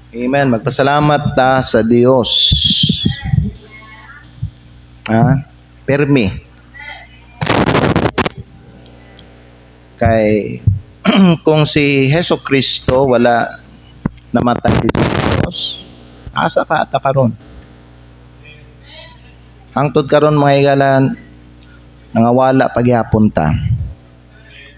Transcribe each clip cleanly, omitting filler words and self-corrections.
Amen. Magpasalamat ta sa Dios. Permi. Kay kung si Heso Kristo wala namatay dito sa Dios, asa ka ata karon? Hangtod karon mga igalan, nangawala pagyapon ta.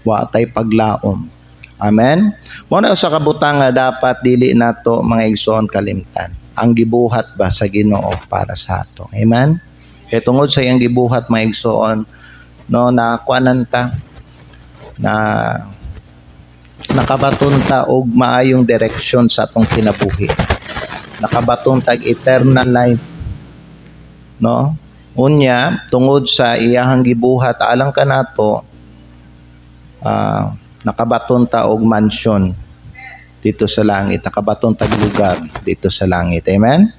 Wa tay paglaom. Amen. Mo na sa kabutang nga dapat dili nato mga igsoon kalimtan. Ang gibuhat ba sa Ginoo para sa ato. Amen. Kay tungod sa iyang gibuhat mga igsoon, no, nakuanan ta na nakabaton ta og maayong direksyon sa atong kinabuhi. Nakabaton tag eternal life. No? Unya tungod sa iyahang gibuhat alang kanato, nakabaton ta og mansion dito sa langit. Nakabaton tag lugar dito sa langit. Amen?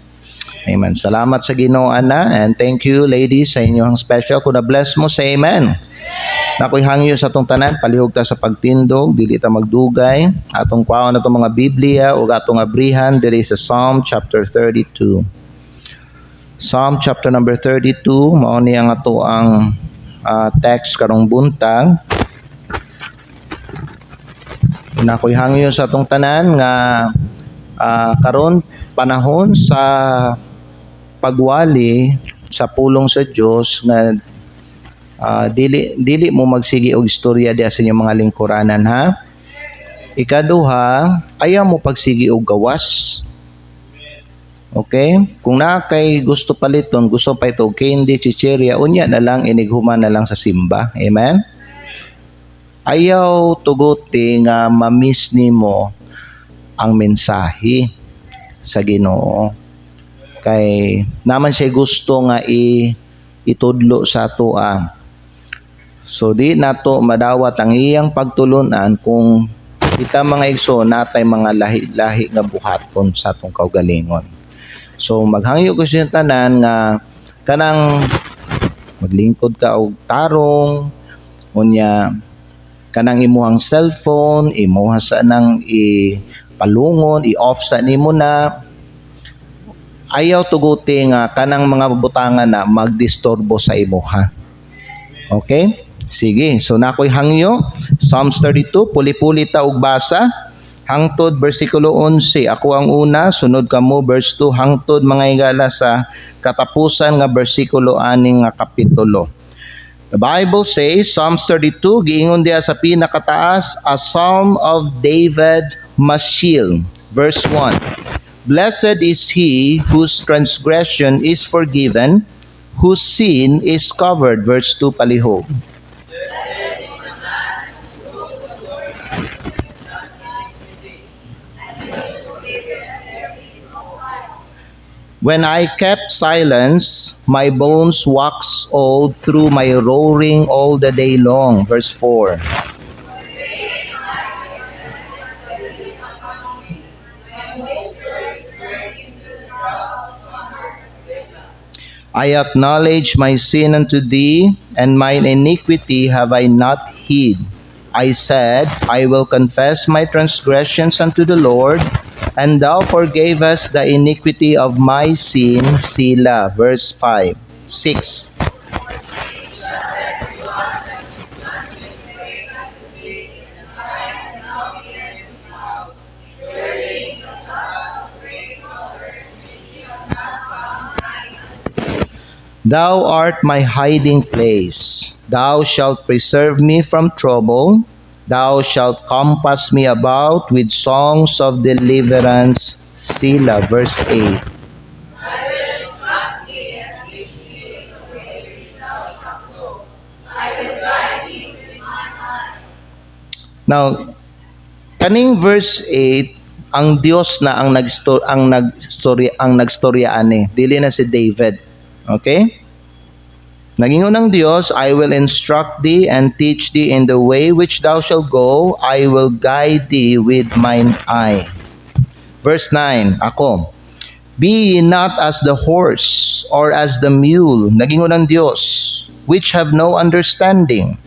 Amen. Salamat sa Ginoo ana, and thank you ladies sa inyong special. Kung na-bless mo sa amen. Nakoy hangyo sa atong tanan, palihog ta sa pagtindog, dili ta magdugay. Atong kwaon na itong mga Biblia o atong abrihan diri sa Psalm chapter 32. Psalm chapter number 32, mao ni ang ato ang text karong buntag. Nakoy hangyo sa atong tanan nga karon panahon sa pagwali sa pulong sa Dios nga dili mo magsigi og istorya diha sa inyong mga lingkuranan, ha. Ikaduha, ayaw mo pagsigi og gawas. Okay? Kung na kay gusto paliton, gusto pa ito candy, chicheria, unya na lang, inighuman na lang sa simba. Amen? Ayaw tuguti nga mamiss nimo ang mensahe sa Ginoo. Kay naman siya gusto nga itudlo sa atoa. So di nato madawat ang iyang pagtulunan kung kita mga igsoon natay mga lahi-lahi nga buhaton sa atong kaugalingon. So maghangyo ko sa tanan nga kanang maglingkod ka og tarong, unya kanang imuhang cellphone, imuha sa nang ipalungon, i-off sa nimo na. Ayaw tuguti nga kanang mga butangan na magdisturbo sa imuha. Okay? Sige. So nakoy hangyo, Psalms 32, puli-puli ta og basa. Hangtod versikulo 11. Ako ang una, sunod kamo verse 2 hangtod mga higala sa katapusan nga versikulo 6 nga kapitulo. The Bible says, Psalms 32, giingon diha sa pinakataas, a Psalm of David Maschil. Verse 1. Blessed is he whose transgression is forgiven, whose sin is covered. Verse 2 palihog. When I kept silence, my bones waxed old through my roaring all the day long. Verse 4. I acknowledge my sin unto thee, and mine iniquity have I not hid. I said, I will confess my transgressions unto the Lord, and thou forgavest the iniquity of my sin. Selah. Verse 5. 6. Thou art my hiding place. Thou shalt preserve me from trouble. Thou shalt compass me about with songs of deliverance. Selah. Verse 8. Now, kaning verse 8, ang Dios na ang nagstorya ani, dili na si David. Okay? Nagingon ng Dios, I will instruct thee and teach thee in the way which thou shalt go. I will guide thee with mine eye. Verse 9, ako, be ye not as the horse or as the mule, nagingon ng Dios, which have no understanding,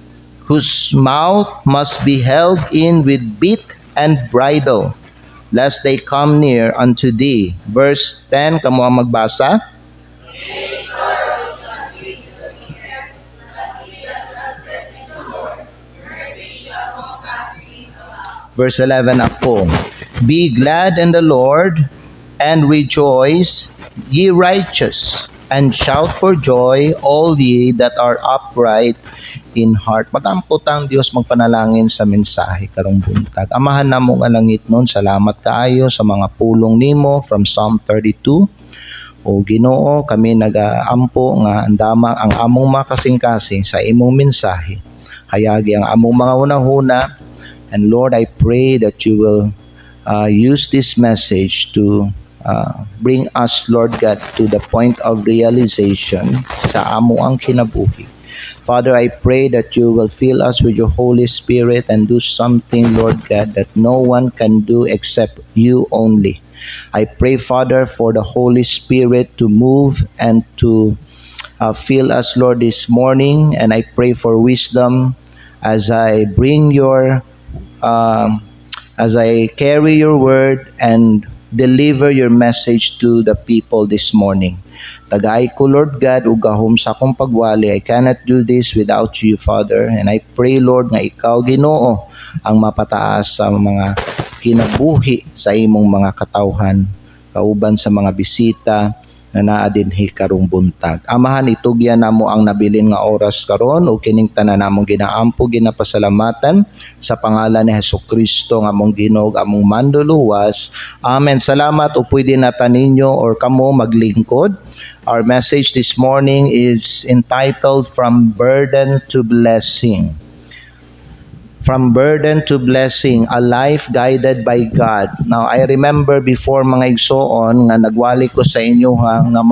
whose mouth must be held in with bit and bridle, lest they come near unto thee. Verse 10, kamo ang magbasa. Verse 11 ako. Be glad in the Lord, and rejoice, ye righteous, and shout for joy, all ye that are upright in heart. Magampot ang Dios magpanalangin sa mensahe karong buntag. Amahan namo nga langit nun, salamat kaayo sa mga pulong nimo from Psalm 32. O Ginoo, kami nagaampo nga andama ang among makasing-kasing sa imong mensahe. Hayagi ang among mga hunahuna. And Lord, I pray that you will use this message to bring us, Lord God, to the point of realization sa amo ang kinabuhi. Father, I pray that you will fill us with your Holy Spirit and do something, Lord God, that no one can do except you only. I pray, Father, for the Holy Spirit to move and to fill us, Lord, this morning. And I pray for wisdom as I bring as I carry your word and deliver your message to the people this morning. Tagay ko, Lord God, ug gahom sa akong pagwali. I cannot do this without you, Father. And I pray, Lord, nga ikaw, Ginoo, ang mapataas sa mga kinabuhi sa imong mga katawhan, kauban sa mga bisita na naa dinhi karong buntag. Amahan, itugyan namo ang nabilin nga oras karon ug kining tanan namong ginaampo ginapasalamatan sa pangalan ni Hesukristo nga among Ginoo among manduluwas. Amen. Salamat. O pwede nata ninyo or kamo maglingkod. Our message this morning is entitled From Burden to Blessing. From burden to blessing, a life guided by God. Now, I remember before mga igsoon nga nagwali ko sa inyo nga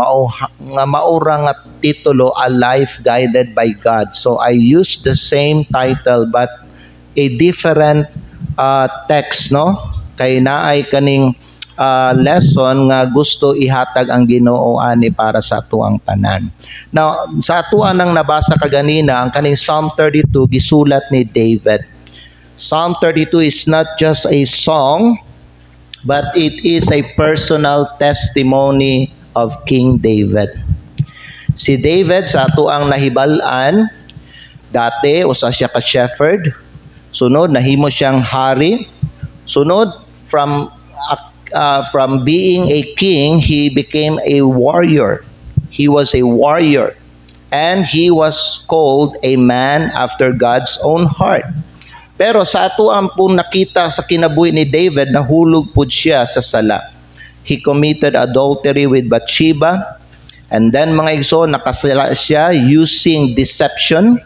maura nga titulo, A Life Guided by God. So I used the same title but a different text, no? Kay naay kaning lesson nga gusto ihatag ang Ginoo ani para sa atuang tanan. Now, sa atuan nang nabasa kaganina ang kaning Psalm 32 gisulat ni David. Psalm 32 is not just a song, but it is a personal testimony of King David. Si David, sa ato ang nahibalan, dati, usa siya ka shepherd. Sunod, nahimo siyang hari. Sunod, from being a king, he became a warrior. He was a warrior. And he was called a man after God's own heart. Pero sa ato ang pong nakita sa kinabuhi ni David, nahulog po siya sa sala. He committed adultery with Bathsheba. And then mga igso, nakasala siya using deception.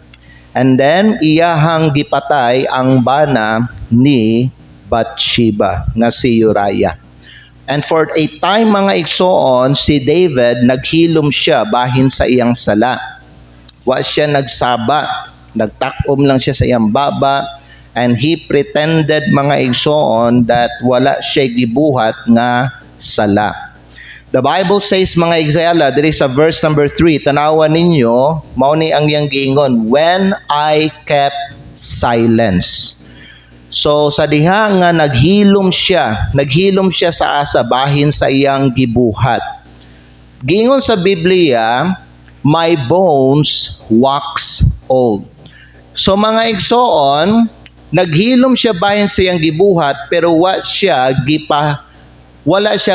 And then iyahang gipatay ang bana ni Bathsheba nga si Uriah. And for a time mga igsoon, si David naghilom siya bahin sa iyang sala. Wa siya nagsaba, nagtakom lang siya sa iyang baba. And he pretended mga igsoon that wala siya gibuhat nga sala. The Bible says mga igsayala, there is a verse number 3, tanawan ninyo, mao ni ang iyang giingon, when I kept silence. So sa diha nga naghilom siya sa asa bahin sa iyang gibuhat. Giingon sa Biblia, my bones wax old. So mga igsoon, naghilom siya bahin sa iyang gibuhat pero wala siya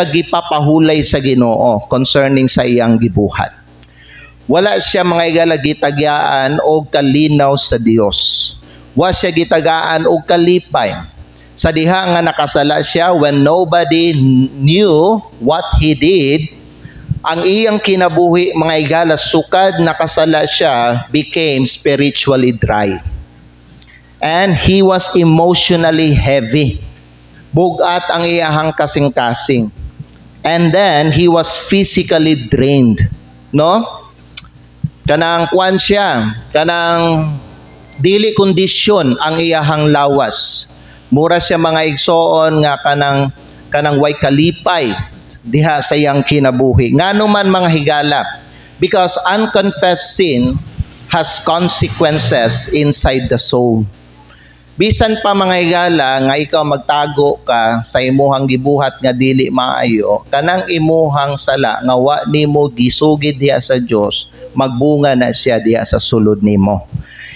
gipapahulay sa Ginoo concerning sa iyang gibuhat. Wala siya mga igala gitagyaan o kalinaw sa Dios. Wala siya gitagaan o kalipay. Sa diha nga nakasala siya when nobody knew what he did, ang iyang kinabuhi mga igala sukad nakasala siya became spiritually dry. And he was emotionally heavy. Bugat ang iyahang kasing-kasing. And then, he was physically drained. No? Kanang kuan siya. Kanang dili kondisyon ang iyahang lawas. Mura siya mga igsoon nga kanang way kalipay diha sa iyang kinabuhi. Ngano man mga higala? Because unconfessed sin has consequences inside the soul. Bisan pa mga higala nga ikaw magtago ka sa imuhang gibuhat nga dili maayo, kanang imuhang sala nga wa nimo gisugid diha sa Dios, magbunga na siya diha sa sulod nimo.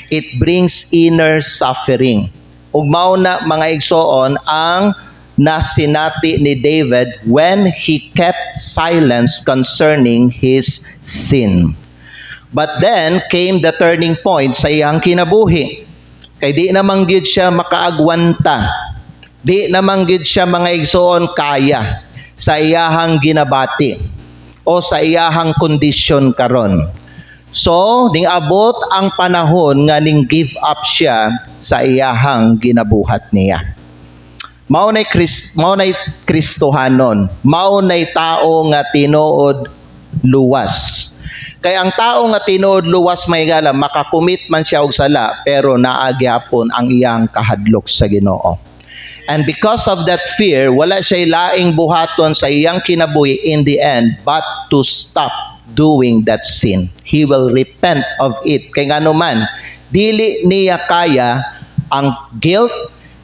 It brings inner suffering. Ug mao na mga igsoon ang nasinati ni David when he kept silence concerning his sin. But then came the turning point sa iyang kinabuhi. Kay di namang gyud siya makaagwanta. Di namang gyud siya mga igsoon kaya sa iyahang ginabati o sa iyahang kondisyon karon. So, ding abot ang panahon nga ning give up siya sa iyahang ginabuhat niya. Mao nay Kristohanon, mao nay tao nga tinuod luwas. Kay ang tao nga tinuod luwas may gala, makakumit man siya og sala, pero naagyapon ang iyang kahadlok sa Ginoo. And because of that fear, wala siya laing buhaton sa iyang kinabuhi in the end, but to stop doing that sin. He will repent of it. Kay ngano man, dili niya kaya ang guilt,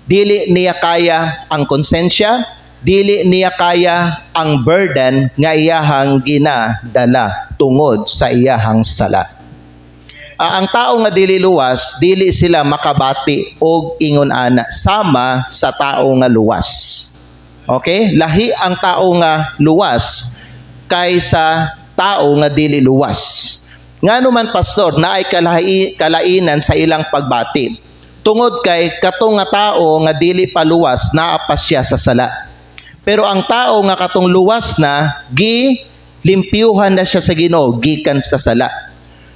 dili niya kaya ang konsensya, dili niya kaya ang burden nga iyahang ginadala tungod sa iyahang sala. Ang tao nga dili luwas, dili sila makabati og ingon ana sama sa tao nga luwas. Okay? Lahi ang tao nga luwas kaysa tao nga dili luwas. Ngano man pastor, naay kalainan sa ilang pagbati. Tungod kay katong nga tao nga dili pa luwas, naa pa siya sa sala. Pero ang tao nga katong luwas na, limpyuhan na siya sa Ginoo gikan sa sala.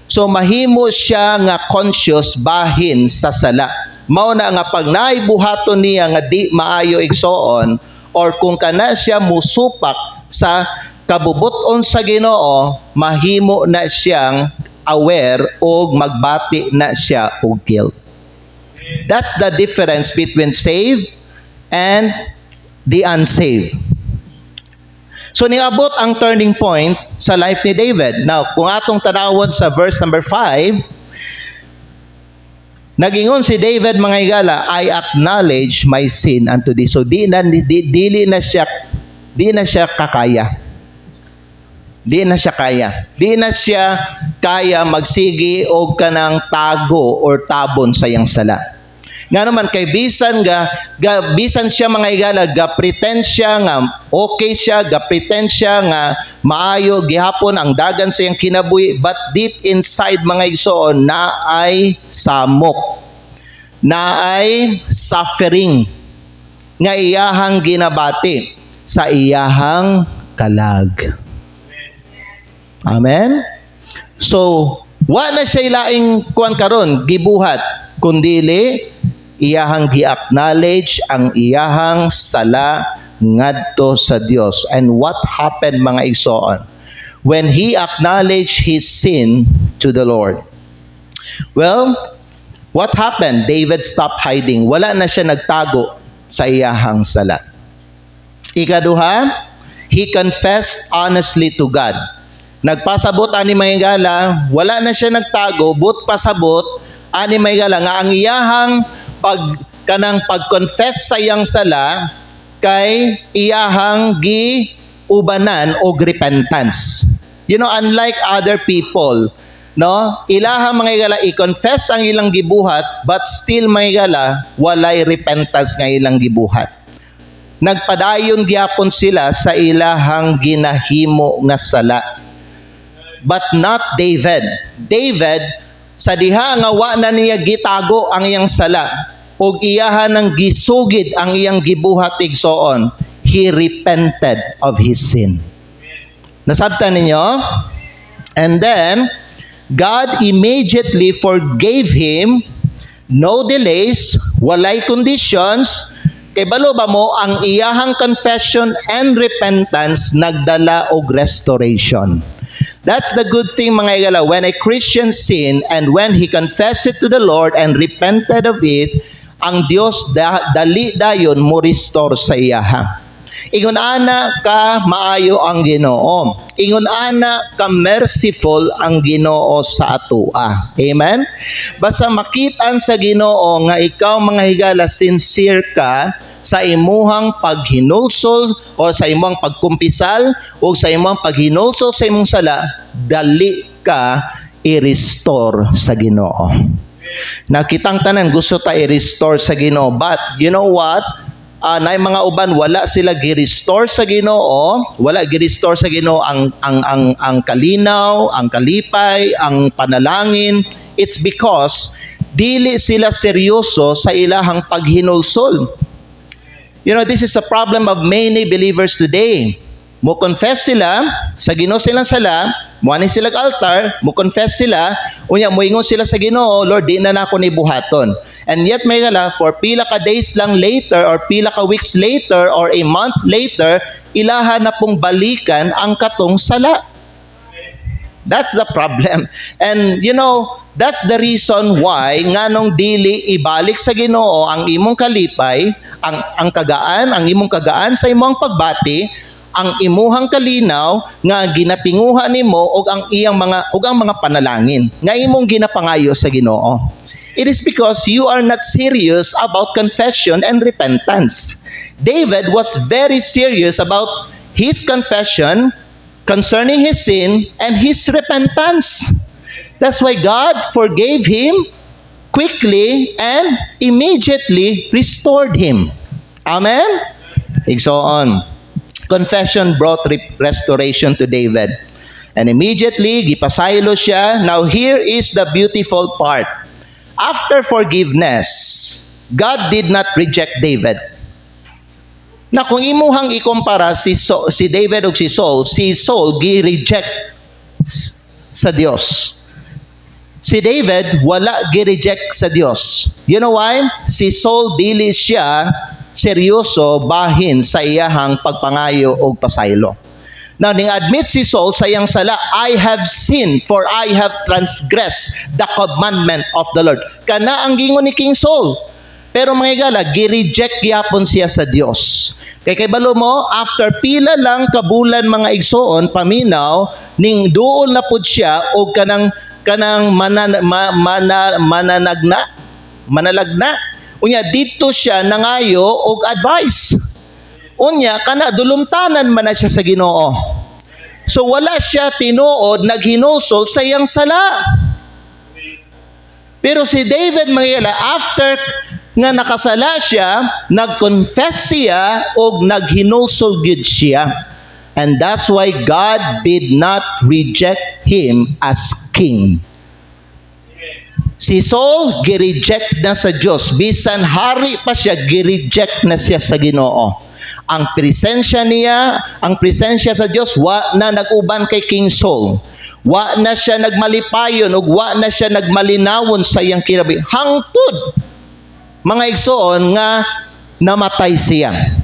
So mahimo siya nga conscious bahin sa sala. Mao na nga pag naibuhaton niya nga di maayo igsoon, or kung kana siya musupak sa kabubuton sa Ginoo, mahimo na siyang aware o magbati na siya og guilt. That's the difference between saved and the unsaved. So niabot ang turning point sa life ni David. Now, kung atong tanawon sa verse number 5, nagingon si David mga higala, I acknowledge my sin unto thee. So dili na siya kakaya. Di na siya kaya. Di na siya kaya magsigi og kanang tago or tabon sa iyang sala. Nga naman kay bisan siya mga higala, pretend siya nga okay siya, pretend siya nga maayo gihapon ang dagan sa iyang kinabuhi, but deep inside mga igsoon na ay samok, na ay suffering nga iyahang ginabati sa iyahang kalag. Amen? So, wala siya ilaing kuan karon gibuhat, kundili iyahang gi-acknowledge ang iyahang sala ngadto sa Dios. And what happened mga igsoon when he acknowledged his sin to the Lord? Well, what happened? David stopped hiding. Wala na siya nagtago sa iyahang sala. Ikaduha, he confessed honestly to God. Nagpasabot ani may gala, wala na siya nagtago, but pasabot ani may gala nga ang iyahang pag-confess sa iyang sala kay iyahang giubanan og repentance. You know, unlike other people, no, ilahang mga gala i-confess ang ilang gibuhat, but still mga gala walay repentance nga ilang gibuhat. Nagpadayon gyapon sila sa ilahang ginahimo nga sala. But not David. David, sa diha nga wa na niya gitago ang iyang sala, ug iyahan nang gisugid ang iyang gibuhat igsoon, he repented of his sin. Nasabtan ninyo? And then, God immediately forgave him, no delays, walay conditions. Kay balo ba mo, ang iyahang confession and repentance nagdala og restoration. That's the good thing mga igala. When a Christian sin and when he confessed it to the Lord and repented of it, ang Dios dali dayon mo restore sa iyaha. Ingon ana ka maayo ang Ginoo. Ingon ana ka merciful ang Ginoo sa atoa. Amen? Basta makitaan sa Ginoo nga ikaw mga higala sincere ka sa imuhang paghinulsol o sa imuhang pagkumpisal o sa imuhang paghinulsol sa imong sala, dali ka i-restore sa Ginoo. Nakitang tanan gusto ta i-restore sa Ginoo, but you know what? Na mga uban wala sila gi-restore sa Ginoo, wala gi-restore sa Ginoo ang kalinaw, ang kalipay, ang panalangin. It's because dili sila seryoso sa ilahang paghinulsol. You know, this is a problem of many believers today. Mo confess sila sa Ginoo silang sala, muani sila ka altar, mo confess sila, unya moingon sila sa Ginoo, Lord, di na nako ni buhaton. And yet may gala, for pila ka days lang later or pila ka weeks later or a month later, ilaha na pong balikan ang katong sala. That's the problem. And you know, that's the reason why nganong dili ibalik sa Ginoo ang imong kalipay, ang kagaan, ang imong kagaan sa imong pagbati, ang imuhang kalinaw nga ginatinguha nimo og ang mga panalangin nga imong ginapangayo sa Ginoo. It is because you are not serious about confession and repentance. David was very serious about his confession concerning his sin and his repentance. That's why God forgave him quickly and immediately restored him. Amen? Igsoon. Confession brought restoration to David. And immediately, gipasaylo siya. Now here is the beautiful part. After forgiveness, God did not reject David. Na kung imuhang ikumpara si David o si Saul gi-reject sa Dios. Si David wala gi-reject sa Dios. You know why? Si Saul dili siya seryoso bahin sa iyahang pagpangayo o pasaylo. Now, ning-admit si Saul sa iyang sala, I have sinned for I have transgressed the commandment of the Lord. Kana ang gingon ni King Saul. Pero mga igala, gi-reject gyapon siya sa Dios. Kay balo mo, after pila lang kabulan mga igsoon, paminaw, ning duol na pud siya o kanang manalagna. Unya dito siya nangayo og advice. Unya kana dulumtanan man na siya sa Ginoo. So wala siya tinuod naghinulsol sa iyang sala. Pero si David mga after nga nakasala siya, nag-confess siya og naghinulsol gyud siya. And that's why God did not reject him as king. Si Saul, gi-reject na sa Diyos. Bisan hari pa siya, gi-reject na siya sa Ginoo. Ang presensya sa Diyos, wa na nag-uban kay King Saul. Wa na siya nagmalipayon, ug wa na siya nagmalinawon sa iyang kinabuhi. Hangtod, mga igsoon, nga namatay siya.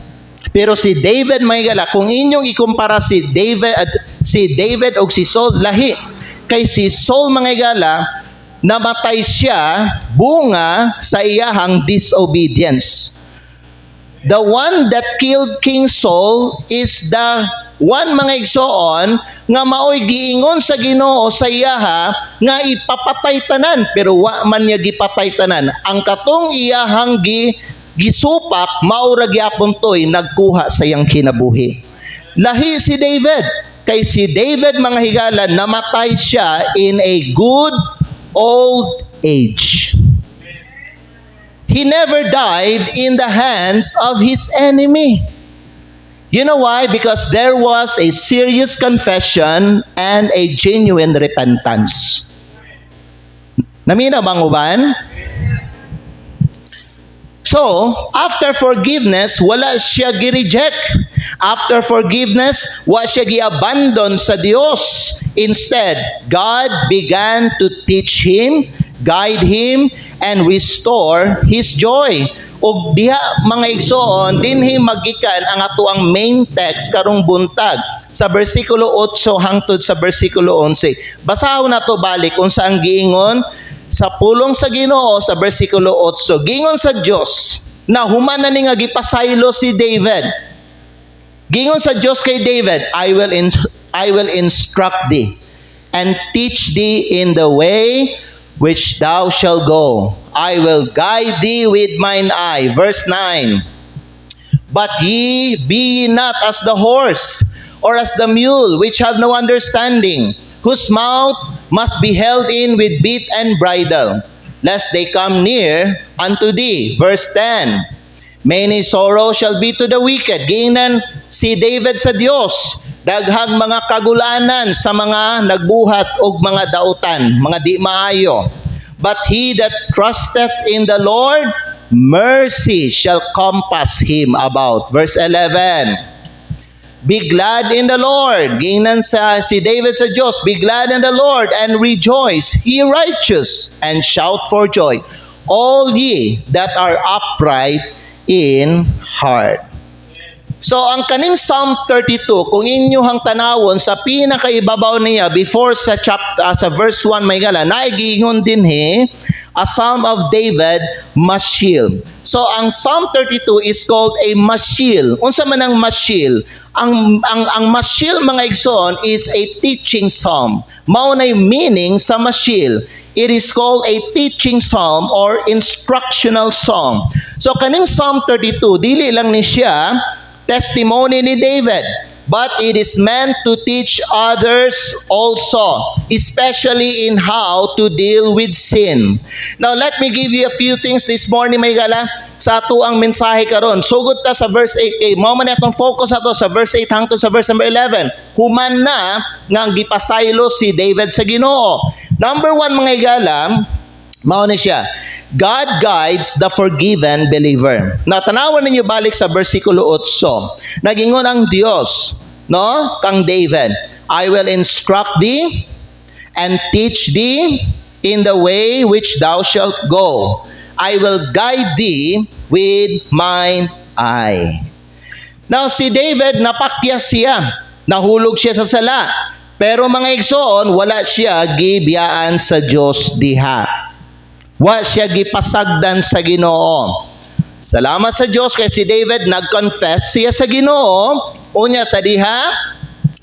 Pero si David, mga igala, kung inyong ikumpara si David o si Saul, lahi. Kay si Saul, mga igala, namatay siya bunga sa iyahang disobedience. The one that killed King Saul is the one mga igsoon nga maoy giingon sa Ginoo sa iyaha nga ipapatay tanan pero wa man niya gipatay tanan. Ang katong iyahang gisupak maura gyapon toy nagkuha sa iyang kinabuhi. Lahi si David. Kay si David mga higala namatay siya in a good old age. He never died in the hands of his enemy. You know why? Because there was a serious confession and a genuine repentance. Namina bang uban? So, after forgiveness, wala siya gi-reject. After forgiveness, wala siya gi-abandon sa Dios. Instead, God began to teach him, guide him, and restore his joy. O diha mga igsoon, dinhi magikan ang atuang main text karong buntag sa bersikulo 8 hangtod sa bersikulo 11. Basahon nato balik unsa ang giingon sa pulong sa Ginoo sa bersikulo 8. Gingon sa Dios na human na ni nga gipasaylo si David. Gingon sa Dios kay David, I will instruct thee and teach thee in the way which thou shalt go. I will guide thee with mine eye. Verse 9. But ye be ye not as the horse, or as the mule, which have no understanding, whose mouth must be held in with bit and bridle, lest they come near unto thee. Verse 10. Many sorrow shall be to the wicked. Giingnan si David sa Dios, daghang mga kagulanan sa mga nagbuhat og mga dautan, mga di maayo. But he that trusteth in the Lord, mercy shall compass him about. Verse 11. Be glad in the Lord. Giingnan si David sa Diyos, be glad in the Lord and rejoice, ye righteous, and shout for joy, all ye that are upright in heart. So ang kaning Psalm 32, kung inyong tanawon sa pinakaibabaw niya before sa sa verse 1 may gala, naigingon din a Psalm of David, Mashil. So ang Psalm 32 is called a Mashil. Unsa man ang Mashil? Ang Mashil, mga igsoon, is a teaching psalm. Mao nay meaning sa Mashil. It is called a teaching psalm or instructional psalm. So kaning Psalm 32, dili lang ni siya testimony ni David, but it is meant to teach others also, especially in how to deal with sin. Now, let me give you a few things this morning, may gala, sa ato ang mensahe karon. Sugod ta sa verse 8. Mao man atong focus ato sa verse 8 hangtod sa verse number 11. Human na nga gipasaylo si David sa Ginoo. Number 1, mga igala, mao ni siya, God guides the forgiven believer. Na tanawan ninyo balik sa bersikulo 8. Nagingon ang Dios, no, kang David, I will instruct thee and teach thee in the way which thou shalt go. I will guide thee with mine eye. Now si David, napakyas siya, nahulog siya sa sala. Pero mga igsoon, wala siya gibiyaan sa Dios diha. Wa siya gipasagdan sa Ginoo. Salamat sa Dios kay si David nag-confess siya sa Ginoo. Unya sa diha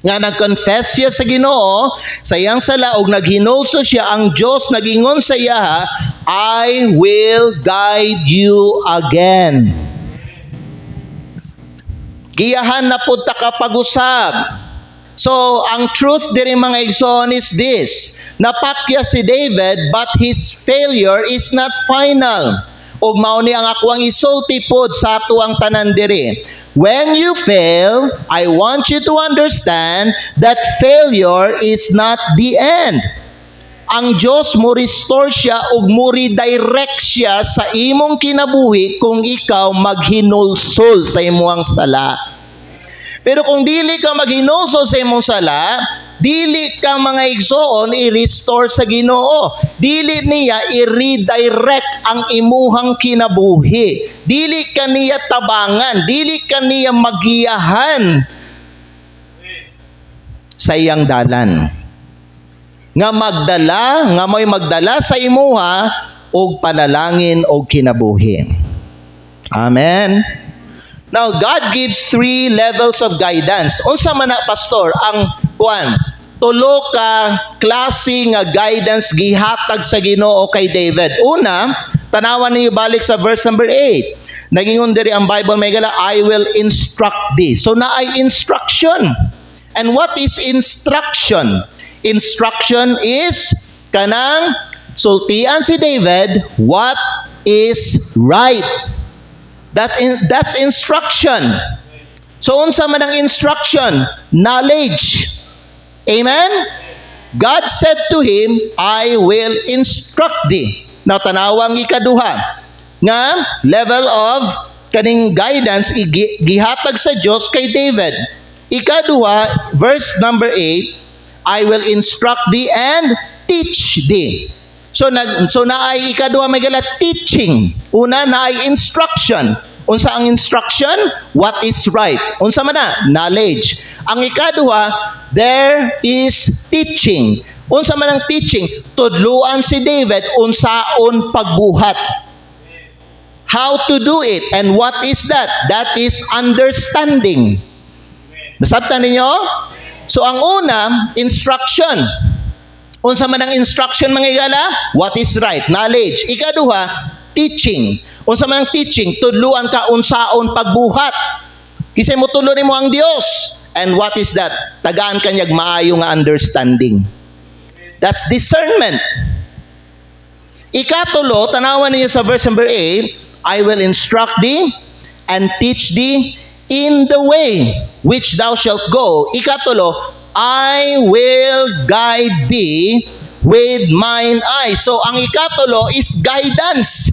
nga nag-confess siya sa Ginoo, sa iyang sala og naghinulso siya, ang Dios nagingon sa iya, I will guide you again. Giyahan na pud ta ka pag-usab. So, ang truth diri mga igsoon is this. Napakya si David, but his failure is not final. Ug mao ni ang ako ang isulti pod sa ato ang tanan diri. When you fail, I want you to understand that failure is not the end. Ang Dios mo restore siya ug mo redirect siya sa imong kinabuhi kung ikaw maghinulsol sa imong sala. Pero kung dili ka maghinulsol sa imong sala, dili ka mga igsoon i-restore sa Ginoo. Dili niya i-redirect ang imuhang kinabuhi. Dili ka niya tabangan, dili ka niya magiyahan sa iyang dalan. Nga may magdala sa imuha og panalangin og kinabuhi. Amen. Now, God gives 3 levels of guidance. Unsa man na, pastor, ang tulo ka klase nga guidance gihatag sa Ginoo kay David. Una, tanawan niyo balik sa verse number 8. Nagingon diri ang Bible may gala, I will instruct thee. So naay instruction. And what is instruction? Instruction is kanang sultian si David what is right. That's instruction. So unsa man ang instruction? Knowledge. Amen? God said to him, I will instruct thee. Now tanawang ikaduha nga level of kaning guidance gihatag sa Dios kay David. Ikaduha, verse number 8, I will instruct thee and teach thee. So naay ikaduha may gala teaching. Una naay instruction. Unsa ang instruction? What is right? Unsa man na? Knowledge. Ang ikaduha, there is teaching. Unsa man ang teaching? Tudluan si David unsaon pagbuhat. How to do it, and what is that? That is understanding. Nasabtan ninyo? So ang una, instruction. Unsa man ang instruction mga igala? What is right? Knowledge. Ikaduha, teaching. Unsa man ang teaching? Tudluan ka unsaon pagbuhat. Kisay mo tulo nimo ang Dios. And what is that? Tagaan kanyag maayo nga understanding. That's discernment. Ikatulo, tanawan niyo sa verse number 8, I will instruct thee and teach thee in the way which thou shalt go. Ikatulo, I will guide thee with mine eyes. So, ang ikatulo is guidance.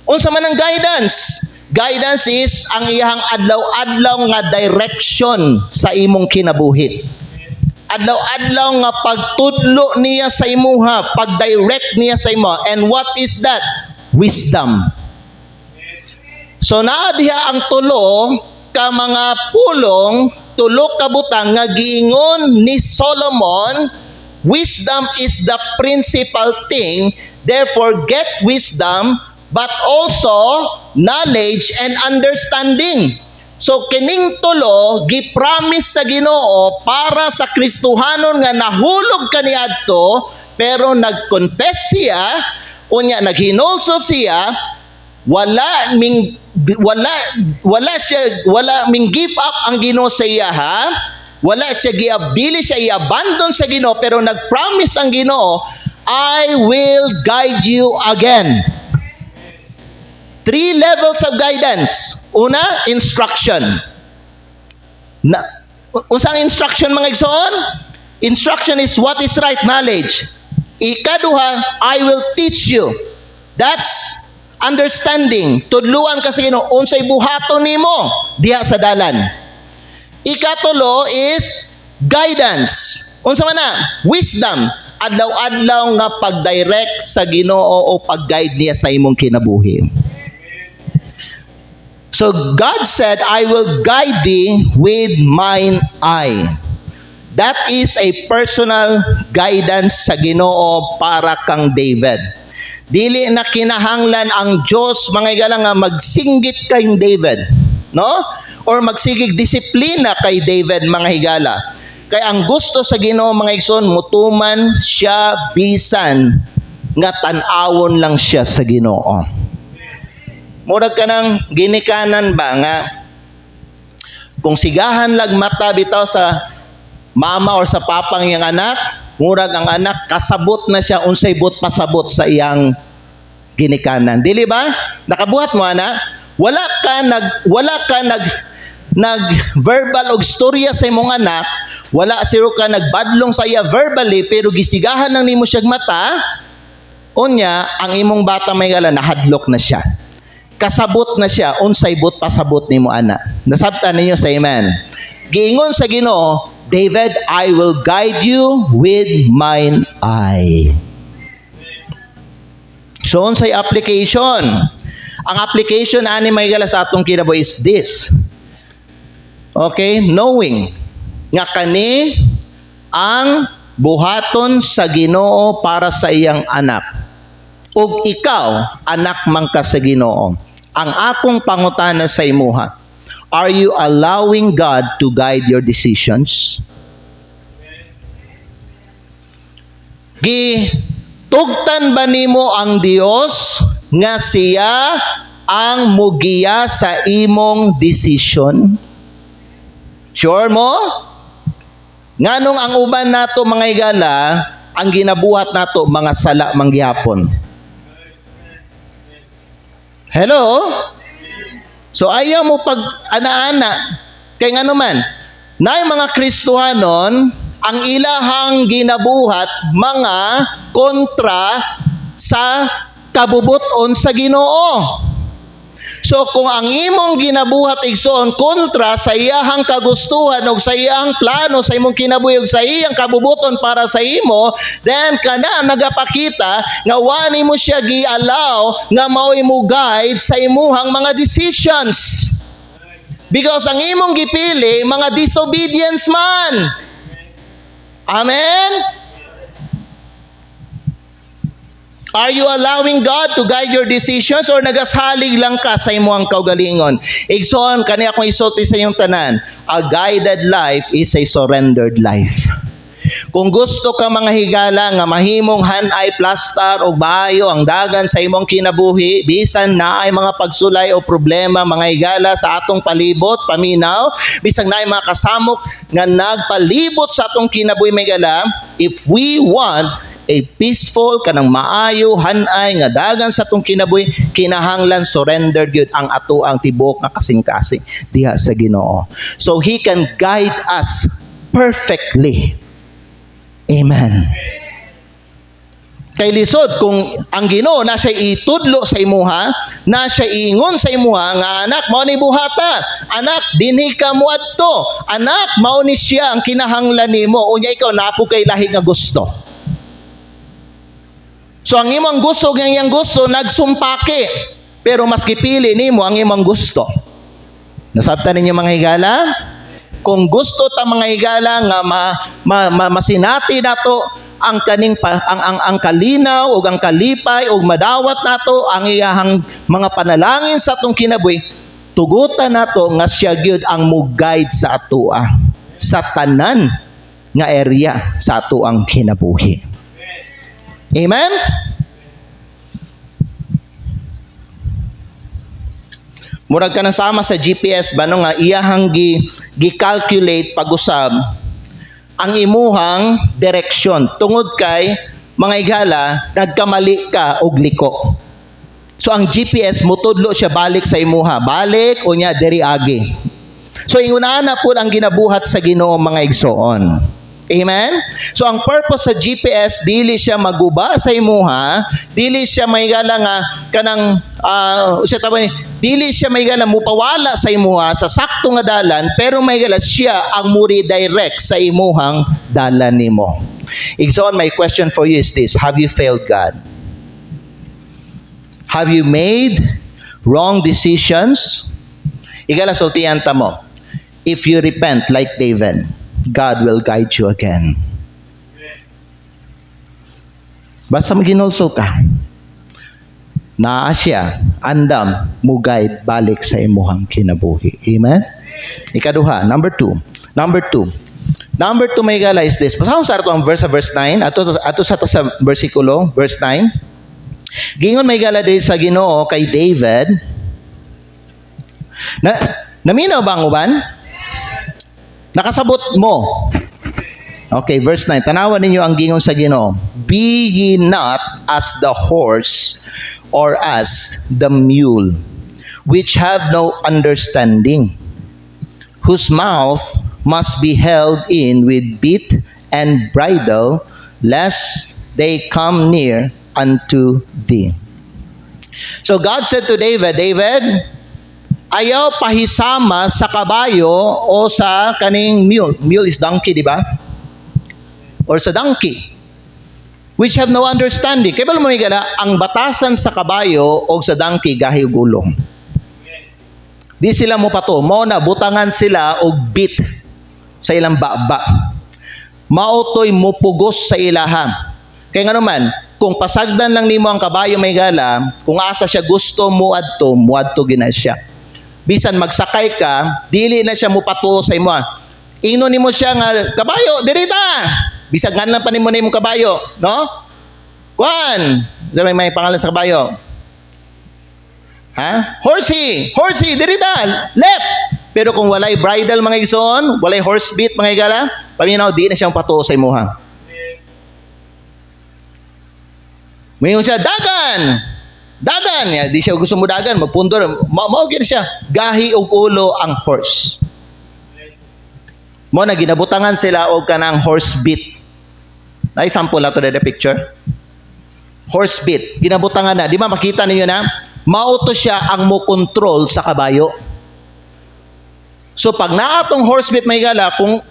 Unsa man ang guidance? Guidance is ang iyang adlaw-adlaw nga direction sa imong kinabuhi. Adlaw-adlaw nga pagtudlo niya sa imuha, pag-direct niya sa imo. And what is that? Wisdom. So naa diha ang tulo ka mga pulong, tulo ka butang nga giingon ni Solomon, wisdom is the principal thing, therefore get wisdom, but also knowledge and understanding. So kining tulo gipromise sa Ginoo para sa Kristohanon nga nahulog kaniadto pero nagconfess siya unya naghinulsol siya wala ming give up ang Ginoo sa iya ha. Wala siya giabdili siya i-abandon sa Ginoo pero nagpromise ang Ginoo, I will guide you again. 3 levels of guidance. Una, instruction. Unsang instruction mga igsoon? Instruction is what is right, knowledge. Ikaduha, I will teach you. That's understanding. Tudluan ka sa Ginoo unsay buhaton nimo diha sa dalan. Ikatulo is guidance. Unsa man na? Wisdom. Adlaw-adlaw nga pag-direct sa Ginoo o pag-guide niya sa imong kinabuhi. So God said, I will guide thee with mine eye. That is a personal guidance sa Ginoo para kang David. Dili na kinahanglan ang Dios mga igala nga magsinggit kay David, no? Or magsigig disiplina kay David mga higala. Kay ang gusto sa Ginoo mga igsoon, mutuman siya bisan nga tan-awon lang siya sa Ginoo. Murag ka ng ginikanan ba nga kung sigahan lag mata bitaw sa mama or sa papang iyang anak, murag ang anak kasabot na siya unsay but pasabot sa iyang ginikanan. Dili ba? Nakabuhat mo ana, wala ka nag verbal og storya sa imong anak, wala siro ka nagbadlong sa iya verbally pero gisigahan lang nimo siya mata, unya ang imong bata may gala nahadlok na siya. Kasabot na siya, unsay but pasabot nimo ana. Nasabtan ninyo sa amen. Giingon sa Ginoo, David, I will guide you with mine eye. So unsay application? Ang application ani may gala sa atong kinabuhi is this. Okay, knowing nga kani ang buhaton sa Ginoo para sa iyang anak. Ug ikaw, anak man ka sa Ginoo. Ang akong pangutana sa imuha, are you allowing God to guide your decisions? Gitugtan ba nimo ang Dios nga siya ang mugiya sa imong decision? Sure mo? Nganong ang uban nato mga igala, ang ginabuhat nato mga sala manggihapon. Hello? So ayaw mo pag ana-ana kay ngano man nay mga Kristohanon ang ilahang ginabuhat mga kontra sa kabubuton sa Ginoo. So kung ang imong ginabuhat igsoon kontra sa iyahang kagustuhan o sa iyang plano sa imong kinabuhi ug sa iyang kabubuton para sa imo, then kana nagapakita nga wani mo siya gi-allow nga mao'y mo guide sa imuhang mga decisions. Because ang imong gipili mga disobedience man. Amen? Are you allowing God to guide your decisions or nagasalig lang ka sa imong kaugalingon? Igsoon, kani akong isulti sa iyong tanan, a guided life is a surrendered life. Kung gusto ka mga higala nga mahimong hanay plastar o maayo ang dagan sa imong kinabuhi, bisan na ay mga pagsulay o problema mga higala sa atong palibot, paminaw, bisan na ay mga kasamok nga nagpalibot sa atong kinabuhi mga higala, if we want a peaceful kanang maayo hanay nga dagan sa atong kinabuhi, kinahanglan surrendered gyud ang ato ang tibuok nga kasing-kasing diha sa Ginoo. So He can guide us perfectly. Amen. Kay lisod kung ang Ginoo na siya itudlo sa imuha, na siya iingon sa imuha nga anak mao ni buhata, anak dinhi ka muadto, anak mao ni siya ang kinahanglan nimo, unya ikaw napo kay lahi nga gusto. So ang imong gusto ng iyang gusto nagsumpake, pero mas gipili nimo ang imong gusto. Nasabtan ninyo mga higala? Kung gusto ta mga higala nga masinati nato ang kaning ang kalinaw o ang kalipay o madawat nato ang iyahang mga panalangin sa atong kinabuhi, tugutan nato nga siya gyud ang mo-guide sa atoa sa tanan nga area sa ato ang kinabuhi. Amen? Murag ka nang sama sa GPS ba no nga iyahang gi-calculate pag-usab ang imuhang direksyon tungod kay mga higala nagkamali ka og liko. So ang GPS motudlo siya balik sa imuha, balik unya diri agi. So inguna na pud ang ginabuhat sa Ginoo mga igsoon. Amen? So ang purpose sa GPS dili siya maguba sa imuha, dili siya mahigala nga kanang dili siya mahigala mupawala sa imuha sa sakto nga dalan, pero mahigala siya ang mo-redirect sa imuhang dalan nimo. Igsoon, my question for you is this: have you failed God? Have you made wrong decisions? Igala sultihan ta mo. If you repent like David, God will guide you again. Basta maginulso ka, naa siya, andam, mo guide balik sa imuhang kinabuhi. Amen? Ikaduha, number two, may gala is this. Pasahon sa ato ang verse 9, ato sa versikulo, verse 9. Gingon may gala din sa Ginoo kay David. Naminaw ba ang uban? Nakasabot mo. Okay, verse 9. Tanawan ninyo ang gingon sa Ginoo. Be ye not as the horse or as the mule, which have no understanding, whose mouth must be held in with bit and bridle, lest they come near unto thee. So God said to David, ayaw pahisama sa kabayo o sa kaning mule. Mule is donkey, di ba? Or sa donkey, which have no understanding. Kaya ba mo higala, ang batasan sa kabayo o sa donkey gahi gulong. Di sila mo pato. Mo na butangan sila og bit sa ilang baba. Mautoy mupugos sa ilahan. Kaya nga naman, kung pasagdan lang nimo ang kabayo may gala, kung asa siya gusto muadto gina siya. Bisan magsakay ka, dili na siya mupato sa imo. Ingno nimo siya nga, kabayo, dirita! Bisag nga lang pa nimo na imong kabayo, no? Kuan! May pangalan sa kabayo. Ha? Horsey, dirita! Left! Pero kung walay bridle mga igsoon, walay horse bit mga igala, paminaw, di na siyang pato sa imo ha. Mayroon siya, dagan! Ya, di siya gusto mo dagan, magpundor, maugin siya. Gahi og ulo ang horse. Mo na ginabutangan sila og kanang horse bit. Ay sample ato the picture. Horse bit, ginabutangan na. Di ba makita ninyo na? Mauto siya ang mo control sa kabayo. So pag naatong horse bit may gala, kung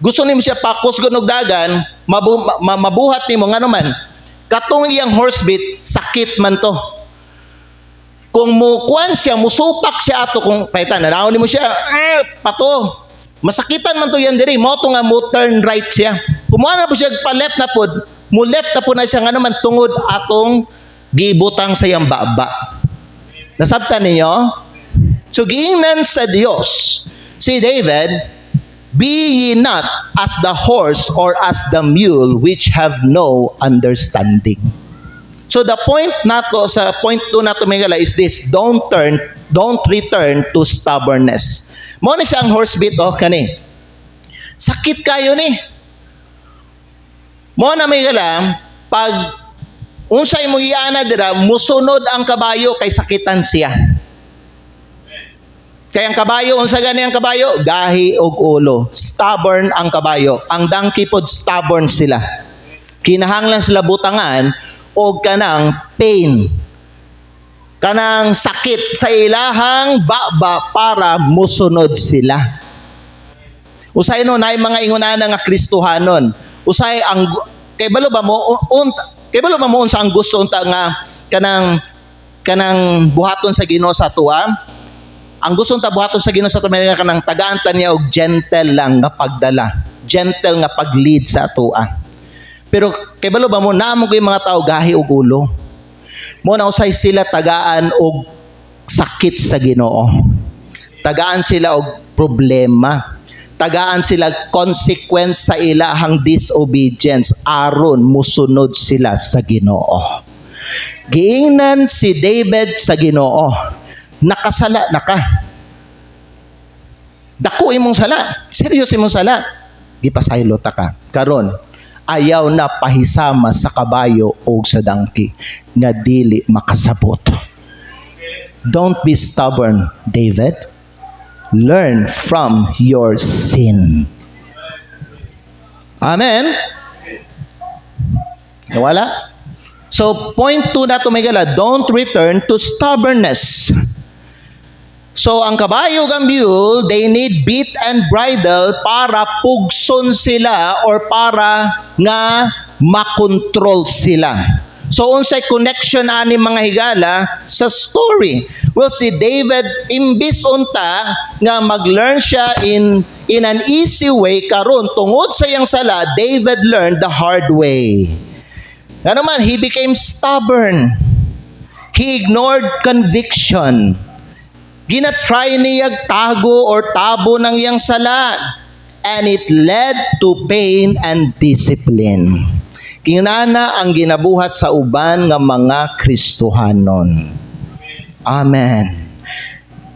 gusto nimo siya pakusgon og dagan, mabuhat nimo ngano man. Katong iyang horse bit, sakit man to. Kung mukuan siya, musupak siya ato, kung paitan, nanaon mo siya, pato. Masakitan man to yan diri, mo to nga mo turn right siya. Kumuha na po siya pa left na pod, Muleft na po na siya nga naman tungod atong gibutang sa iyang baba. Nasabtan ninyo? So giingnan sa Dios si David, "Be ye not as the horse or as the mule which have no understanding." So the point nato sa point 2 nato may is this: don't return to stubbornness. Mo na siya ang horse bit kani. Sakit kayo ni. Mo na may pag unsay imong iana dira musunod ang kabayo kay sakitan siya. Kaya ang kabayo, unsa gani ang kabayo? Gahi og ulo. Stubborn ang kabayo. Ang donkey pod stubborn sila. Kinahanglan sila butangan og kanang pain. Kanang sakit sa ilahang baba para musunod sila. Usay no nay mga ingunana nga Kristohanon. Usay ang kay balo ba mo unsa ang gusto unta nga kanang buhaton sa Ginoo sa tuwa? Ang gustong tabuhaton sa Ginoo sa tumilinga kanang tagaan ta niya og gentle lang nga pagdala, gentle nga pag-lead sa atoa. Pero kay balo ba mo naamo gyud mga tao gahi og ulo. Mo na usay sila tagaan og sakit sa Ginoo. Tagaan sila og problema. Tagaan sila consequence sa ilahang disobedience aron musunod sila sa Ginoo. Giingnan si David sa Ginoo. Nakasala na ka. Dako imong sala. Seryoso imong sala. Gipasaylo ta ka. Karon, ayaw na pahisama sa kabayo o sa donkey nga dili makasabot. Don't be stubborn, David. Learn from your sin. Amen? Nawala? So, point 2 na tumigala, don't return to stubbornness. So, ang kabayo ang mule, they need bit and bridle para pugson sila or para nga makontrol sila. So, unsay connection ani mga higala sa story? Well, si David, imbis unta nga mag-learn siya in an easy way, karon tungod sa iyang sala, David learned the hard way. Ano man, he became stubborn. He ignored conviction. Ginatry niyag tago or tabo ng iyang sala. And it led to pain and discipline. Kinana ang ginabuhat sa uban nga mga Kristohanon. Amen.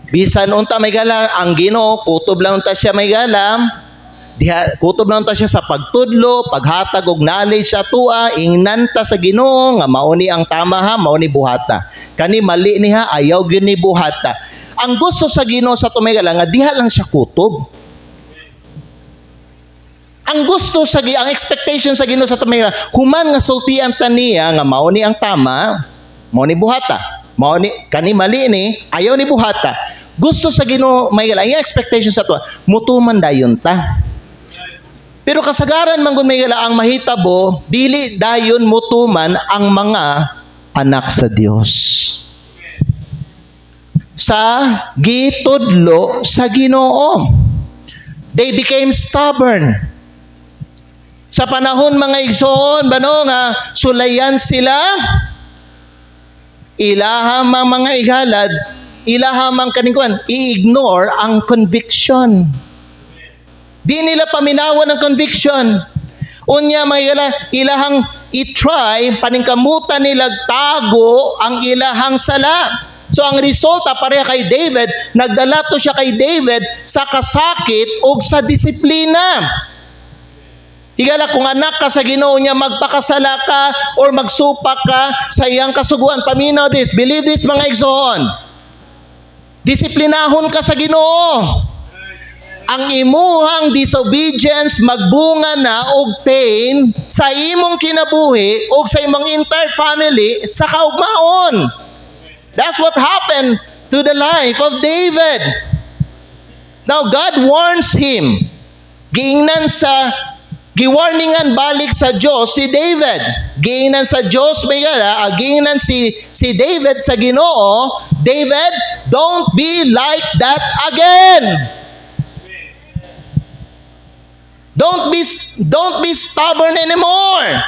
Bisan unta may gala, ang Ginoo kutob lang unta siya may gala. Kutob lang unta siya sa pagtudlo, paghatag og knowledge sa tua, ingnan ta sa Ginoo nga mao ni ang tama ha, mao ni buhata. Kani mali niha, ayaw gyud ni buhata. Ang gusto sa Ginoo sa tumigala nga diha lang siya kutob. Ang gusto ang expectation sa Ginoo sa tumigala, human nga sultian ta niya nga mao ni ang tama, mao ni buhata. Mao ni kani mali ni, ayaw ni buhata. Gusto sa Ginoo may ang expectation sa to, mutuman dayon ta. Pero kasagaran man gud may ang mahitabo, dili dayon mutuman ang mga anak sa Dios. Sa gitudlo sa Ginoo, they became stubborn. Sa panahon mga igsoon bano nga sulayan sila, ilahamang mga igalad, ilahamang kaningkuan, i-ignore ang conviction. Di nila paminawan ang conviction. Unya may ilahang i-try, paningkamutan nila tago ang ilahang sala. So ang resulta pareha kay David, nagdala to siya kay David sa kasakit o sa disiplina. Higala kung anak ka sa Ginoo niya, magpakasala ka or magsupak ka sa iyang kasuguan. Paminaw this, believe this mga igsoon. Disiplinahon ka sa Ginoo. Ang imuhang disobedience magbunga na og pain sa imong kinabuhi o sa imong entire family sa kaugmaon. That's what happened to the life of David. Now God warns him. Giwarningan balik sa Diyos si David. Giingnan sa Diyos giingnan si David sa Ginoo, David, don't be like that again. Don't be stubborn anymore.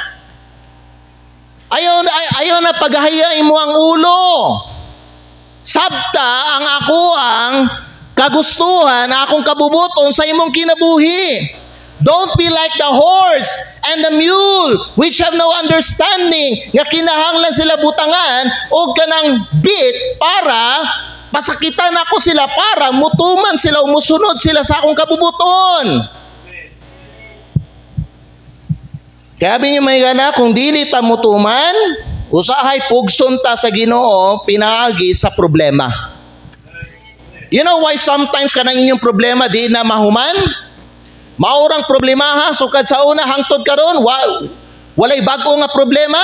Ayaw na paghahayain mo ang ulo. Sabta ang ako ang kagustuhan, akong kabubuton sa imong kinabuhi. Don't be like the horse and the mule, which have no understanding, nga kinahanglan sila butangan o kanang bit para pasakitan ako sila, para mutuman sila, umusunod sila sa akong kabubuton. Kaya niyo may gana, kung dili ta mutuman, usahay pugson ta sa Ginoo, pinaagi sa problema. You know why sometimes kanang inyong problema di na mahuman? Maurang problema ha, sukad sa una, hangtod karon, walay bago nga problema.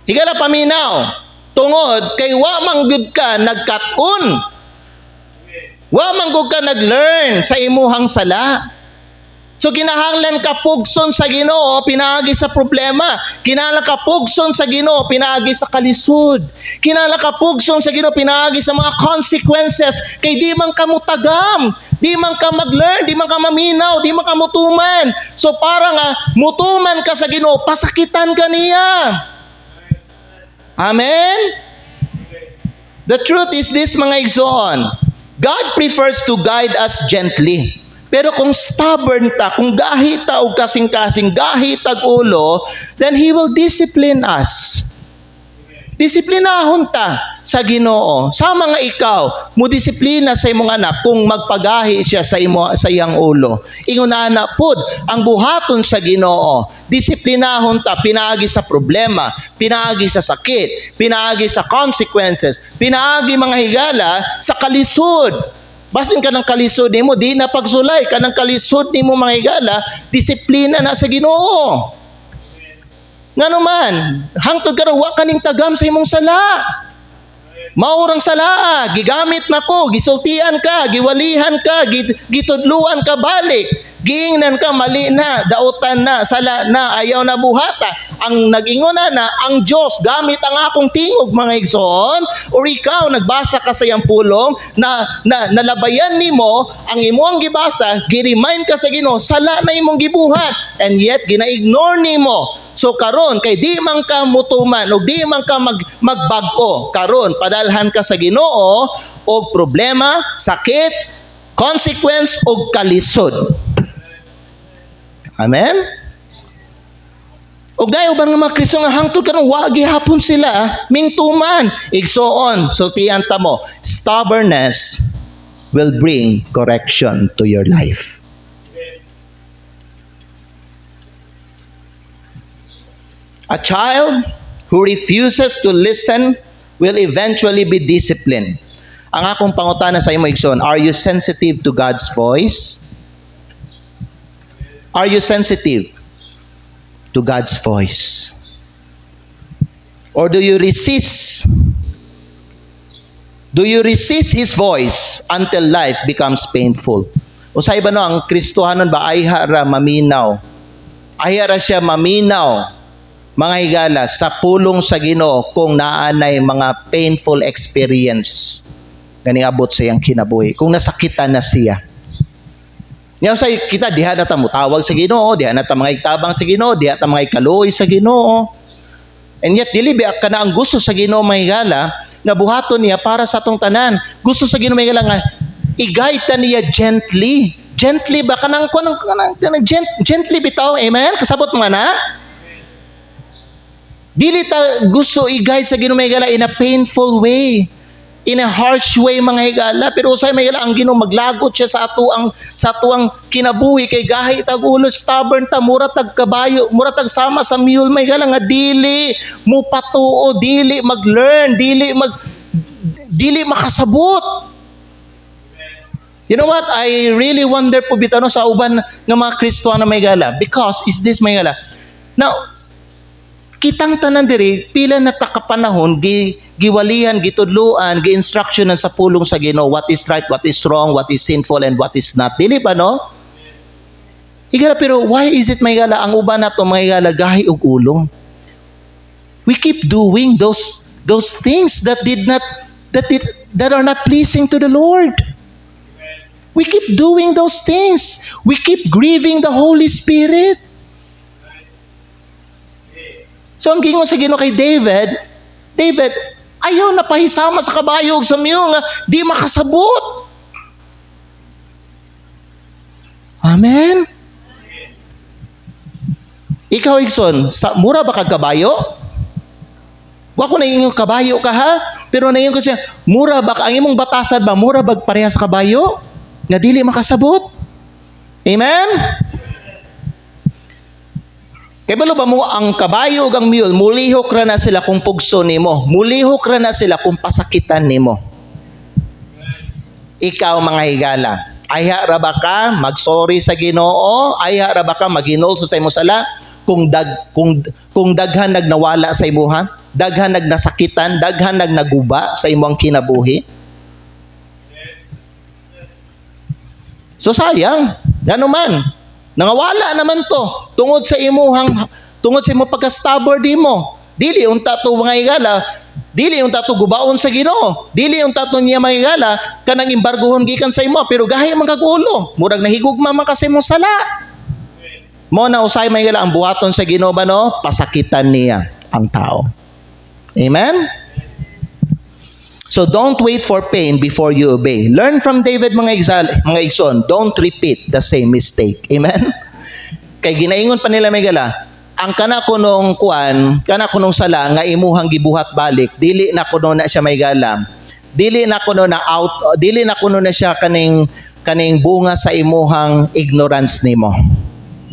Higala paminaw, tungod kay wa manggud ka nagkat-on. Wa manggud ka nag-learn sa imuhang sala. So kinahanglan ka pugson sa Ginoo pinaagi sa problema. Kinahanglan ka pugson sa Ginoo pinaagi sa kalisod. Kinahanglan ka pugson sa Ginoo pinaagi sa mga consequences kay di man ka mutagam, di man ka mag-learn, di man ka maminaw, di man ka mutuman. So para nga mutuman ka sa Ginoo, pasakitan ka niya. Amen. The truth is this, mga igsoon. God prefers to guide us gently. Pero kung stubborn ta, kung gahita o kasing-kasing, gahitag ulo, then He will discipline us. Disiplinahon ta sa Ginoo. Sama nga ikaw, mo disiplina sa imong anak kung magpagahi siya sa iyang ulo. Inguna na pod ang buhaton sa Ginoo. Disiplinahon ta pinaagi sa problema, pinaagi sa sakit, pinaagi sa consequences, pinaagi mga higala sa kalisod. Basin ka ng kalisod nimo, di na pagsulay ka ng kalisod nimo mga higala, disiplina na sa Ginoo. Nga naman, hangtod ka na wa kaning tagam sa imong sala. Maurang sala, gigamit na ko, gisultian ka, giwalihan ka, gitudluan ka balik. Giingnan ka, mali na, dautan na, sala na, ayaw na buhata. Ang nag-inguna na, ang Diyos, gamit ang akong tingog, mga igsoon, or ikaw, nagbasa ka sa iyang pulong, na nalabayan nimo, ang imong gibasa, giremind ka sa Ginoo, sala na imong gibuhat, and yet, gina-ignore nimo. So karon kay di man ka mutuman o di man ka magbag-o, karon padalhan ka sa Ginoo og problema, sakit, consequence og kalisod. Amen. Og dayo ba nga mga Kristo nga hangtod karon wa gihapon sila mingtuman, igsoon, sultian ta mo, stubbornness will bring correction to your life. A child who refuses to listen will eventually be disciplined. Ang akong pangutana sa imo igsoon, are you sensitive to God's voice? Are you sensitive to God's voice? Or do you resist? Do you resist His voice until life becomes painful? O sa iba no, ang Kristohanon ba ay hara maminaw? Ay hara siya maminaw, mga higala, sa pulong sa Ginoo kung naanay mga painful experience ganing abot sa iyang kinabuhi, kung nasakitan na siya. Ngayon sa kita, diha na ta mutawag sa Ginoo, diha na ta mga igtabang sa Ginoo, diha ta mga ikaluoy sa Ginoo. And yet, dili ba ka na ang gusto sa Ginoo, mga higala, na buhaton niya para sa atong tanan. Gusto sa Ginoo, mga higala, nga i-guide ta niya gently. Gently ba? Gently bitaw, amen? Kasabot mga na? Dili ta gusto i-guide sa Ginoo, mga higala, in a painful way, in a harsh way, mga higala. Pero usay, mga higala, ang Ginoo maglagot siya sa atuang kinabuhi kay gahi tag ulo, stubborn ta, mura tag kabayo, mura tag sama sa mule, mga higala, nga dili mo patuo, dili mag-learn, dili makasabot. You know what? I really wonder po bitano sa uban ng mga Kristohano, mga higala, because is this, mga higala. Now, kitang tanan diri pila na takapanahon giwalihan, gitudluan, gi-instructionan sa pulong sa Ginoo what is right, what is wrong, what is sinful and what is not. Dili ba no? Higala, pero why is it, mga higala, ang uban nato, mga higala, gahi og ulong? We keep doing those things that are not pleasing to the Lord. We keep doing those things. We keep grieving the Holy Spirit. So ang gingon sa Ginoo kay David, David, ayaw na pahisama sa kabayo ug sa miyo nga di makasabot. Amen. Ikaw, Igson, mura ba kag kabayo? Wa ko na yung kabayo ka ha, pero na ko siya, mura ba ang imong batasan ba, mura ba pareha sa kabayo? Nga dili makasabot? Amen? Kaya balo ba mo ang kabayo ug ang mule, mulihok ra na sila kung pugso nimo, mulihok ra na sila kung pasakitan nimo. Ikaw mga higala, ayha ra ba ka magsorry sa Ginoo? Ayha ra ba ka maginulso sa imong sala? Kung daghan nagnawala sa imuha, daghan nagnasakitan, daghan nagnaguba sa imong kinabuhi. So sayang, gano man. Nangawala naman to tungod sa imong pagka-stubborn mo. Dili unta to mga higala, dili unta to gubaon sa Ginoo. Dili unta to niya mga higala kanang embargohon gikan sa imo, pero gahi man kag ulo. Murag nahigugma man kasi mo sala. Mo na usay may gala ang buhaton sa Ginoo ba no? Pasakitan niya ang tao. Amen? So don't wait for pain before you obey. Learn from David mga igsoon. Don't repeat the same mistake. Amen? Kay ginaingon pa nila may gala, ang kana kunong sala nga imuhang gibuhat balik, dili na kuno na siya may gala. Dili na kuno na siya kaning bunga sa imuhang ignorance nimo.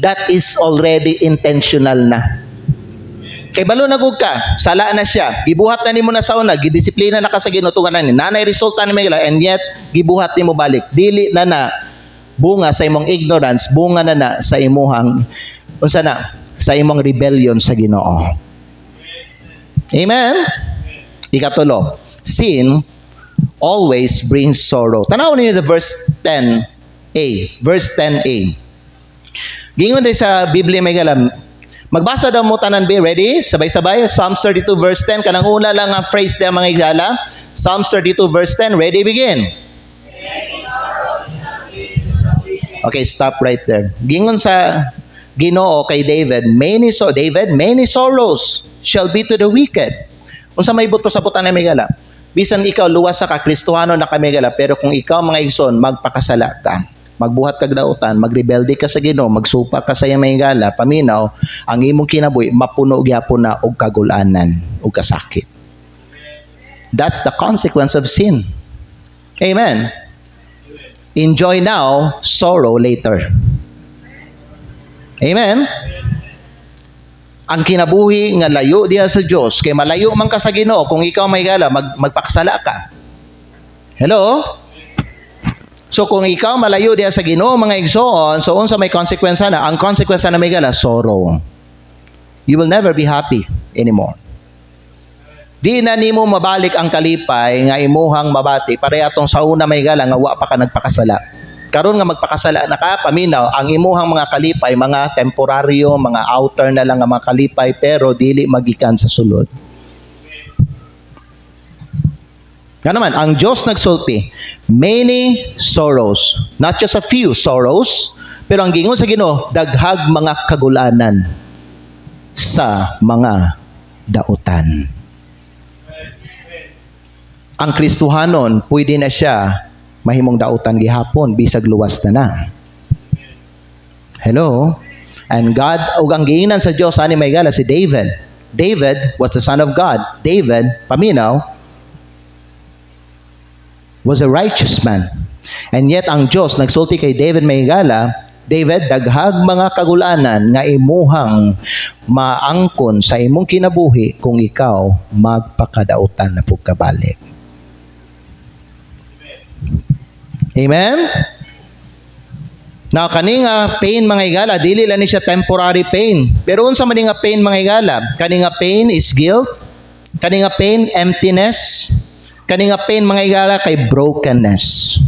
That is already intentional na. Kay balo nagug ka, sala na siya, gibuhat na nimo na sa una, gidisiplina na ka sa Ginoo tungan ni nanay resulta ni Miguel, and yet gibuhat nimo balik. Dili na bunga sa imong ignorance, bunga na sa imong sa imong rebellion sa Ginoo. Amen. Ikatulo, sin always brings sorrow. Tanaw niyo the verse 10a. Verse 10a. Gingon din sa Biblia may galam. Magbasa daw mo tanan be, ready? Sabay-sabay. Psalms 32 verse 10. Kanang una lang ang phrase niya mga igala. Psalms 32 verse 10. Ready, begin. Okay, stop right there. Gingon sa Ginoo kay David, many sorrows shall be to the wicked. Unsa may buto sa butan na may gala? Bisan ikaw luwas sa Kristohano na kami gala, pero kung ikaw mga igsoon magpakasala ka, magbuhat kag dautan, magrebelde ka sa Ginoo, magsupa ka sa iyang gala, paminaw, ang imong kinabuhi mapuno gyapon na og kagulanan og kasakit. That's the consequence of sin. Amen. Enjoy now, sorrow later. Amen. Ang kinabuhi nga layo diha sa Dios, kay malayo man ka sa Ginoo, kung ikaw may gala magpakasala ka. Hello? So kung ikaw malayo diha sa Ginoo mga igsoon, so unsa may konsekwensya na? Ang konsekwensya na may gala, sorrow. You will never be happy anymore. Di na nimo mabalik ang kalipay nga imuhang mabati parehas sa una may gala nga wa pa ka nagpakasala. Karon nga magpakasala na ka, paminaw, ang imuhang mga kalipay, mga temporaryo, mga outer na lang nga mga kalipay, pero dili magikan sa sulod. Nga naman, ang Diyos nagsulti, many sorrows, not just a few sorrows, pero ang gingon sa Ginoo, daghag mga kagulanan sa mga dautan. Ang Kristohanon, pwede na siya mahimong dautan gihapon bisag luwas na. Hello? And God, ug ang giingnan sa Dios ani may gala si David. David was the son of God. David, paminaw, was a righteous man. And yet ang Dios nagsulti kay David may gala, David, daghag mga kagulanan nga imuhang maangkon sa imong kinabuhi kung ikaw magpakadautan na pugkabalik. Amen? Now, kaninga pain mga higala, dili lang ni siya temporary pain. Pero unsa man nga pain mga higala? Kaninga pain is guilt. Kaninga pain, emptiness. Kaninga pain mga higala kay brokenness.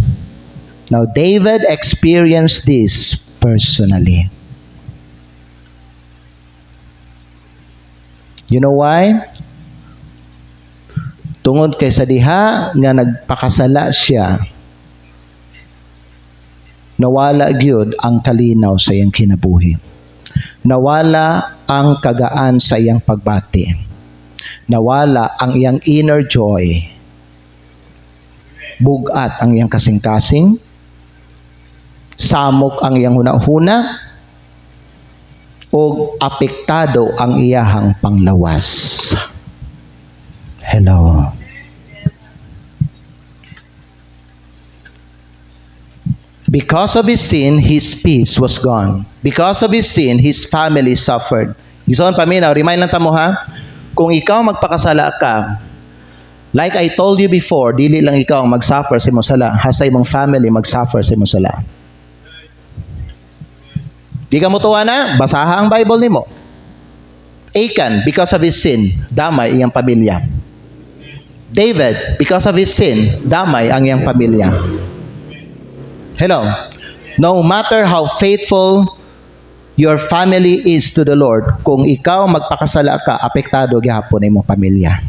Now, David experienced this personally. You know why? Tungod kay sa diha nga nagpakasala siya, nawala gyud ang kalinaw sa iyang kinabuhi. Nawala ang kagaan sa iyang pagbati. Nawala ang iyang inner joy. Bugat ang iyang kasing-kasing. Samok ang iyang hunahuna. O apektado ang iyahang panglawas. Hello. Because of his sin, his peace was gone. Because of his sin, his family suffered. Ison paminaw, remind lang tamo ha. Kung ikaw magpakasala ka, like I told you before, dili lang ikaw mag-suffer sa imong sala, hasta imong family mag-suffer sa imong sala. Di ka mo tuwa na, basaha ang Bible nimo. Achan, because of his sin, damay iyang pamilya. David, because of his sin, damay ang iyang pamilya. Hello. No matter how faithful your family is to the Lord, kung ikaw magpakasala ka, apektado gyapon imong pamilya.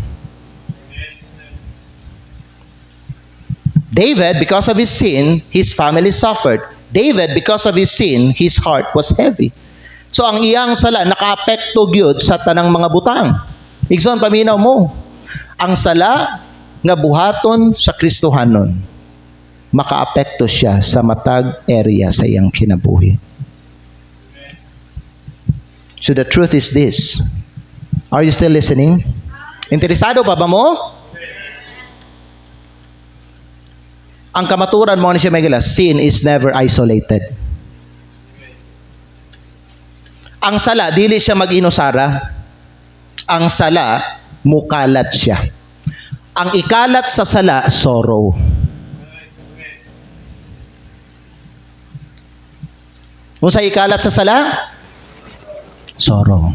David, because of his sin, his family suffered. David, because of his sin, his heart was heavy. So ang iyang sala nakaapekto gyud sa tanang mga butang. Igsoon paminaw mo. Ang sala nga buhaton sa Kristohanon, makaapekto siya sa matag area sa iyang kinabuhi. So the truth is this. Are you still listening? Interesado pa ba mo? Ang kamaturan mo ni siya Miguel, sin is never isolated. Ang sala, dili siya mag-inusara. Ang sala, mukalat siya. Ang ikalat sa sala, sorrow. Kung sa ikalat sa sala, sorrow.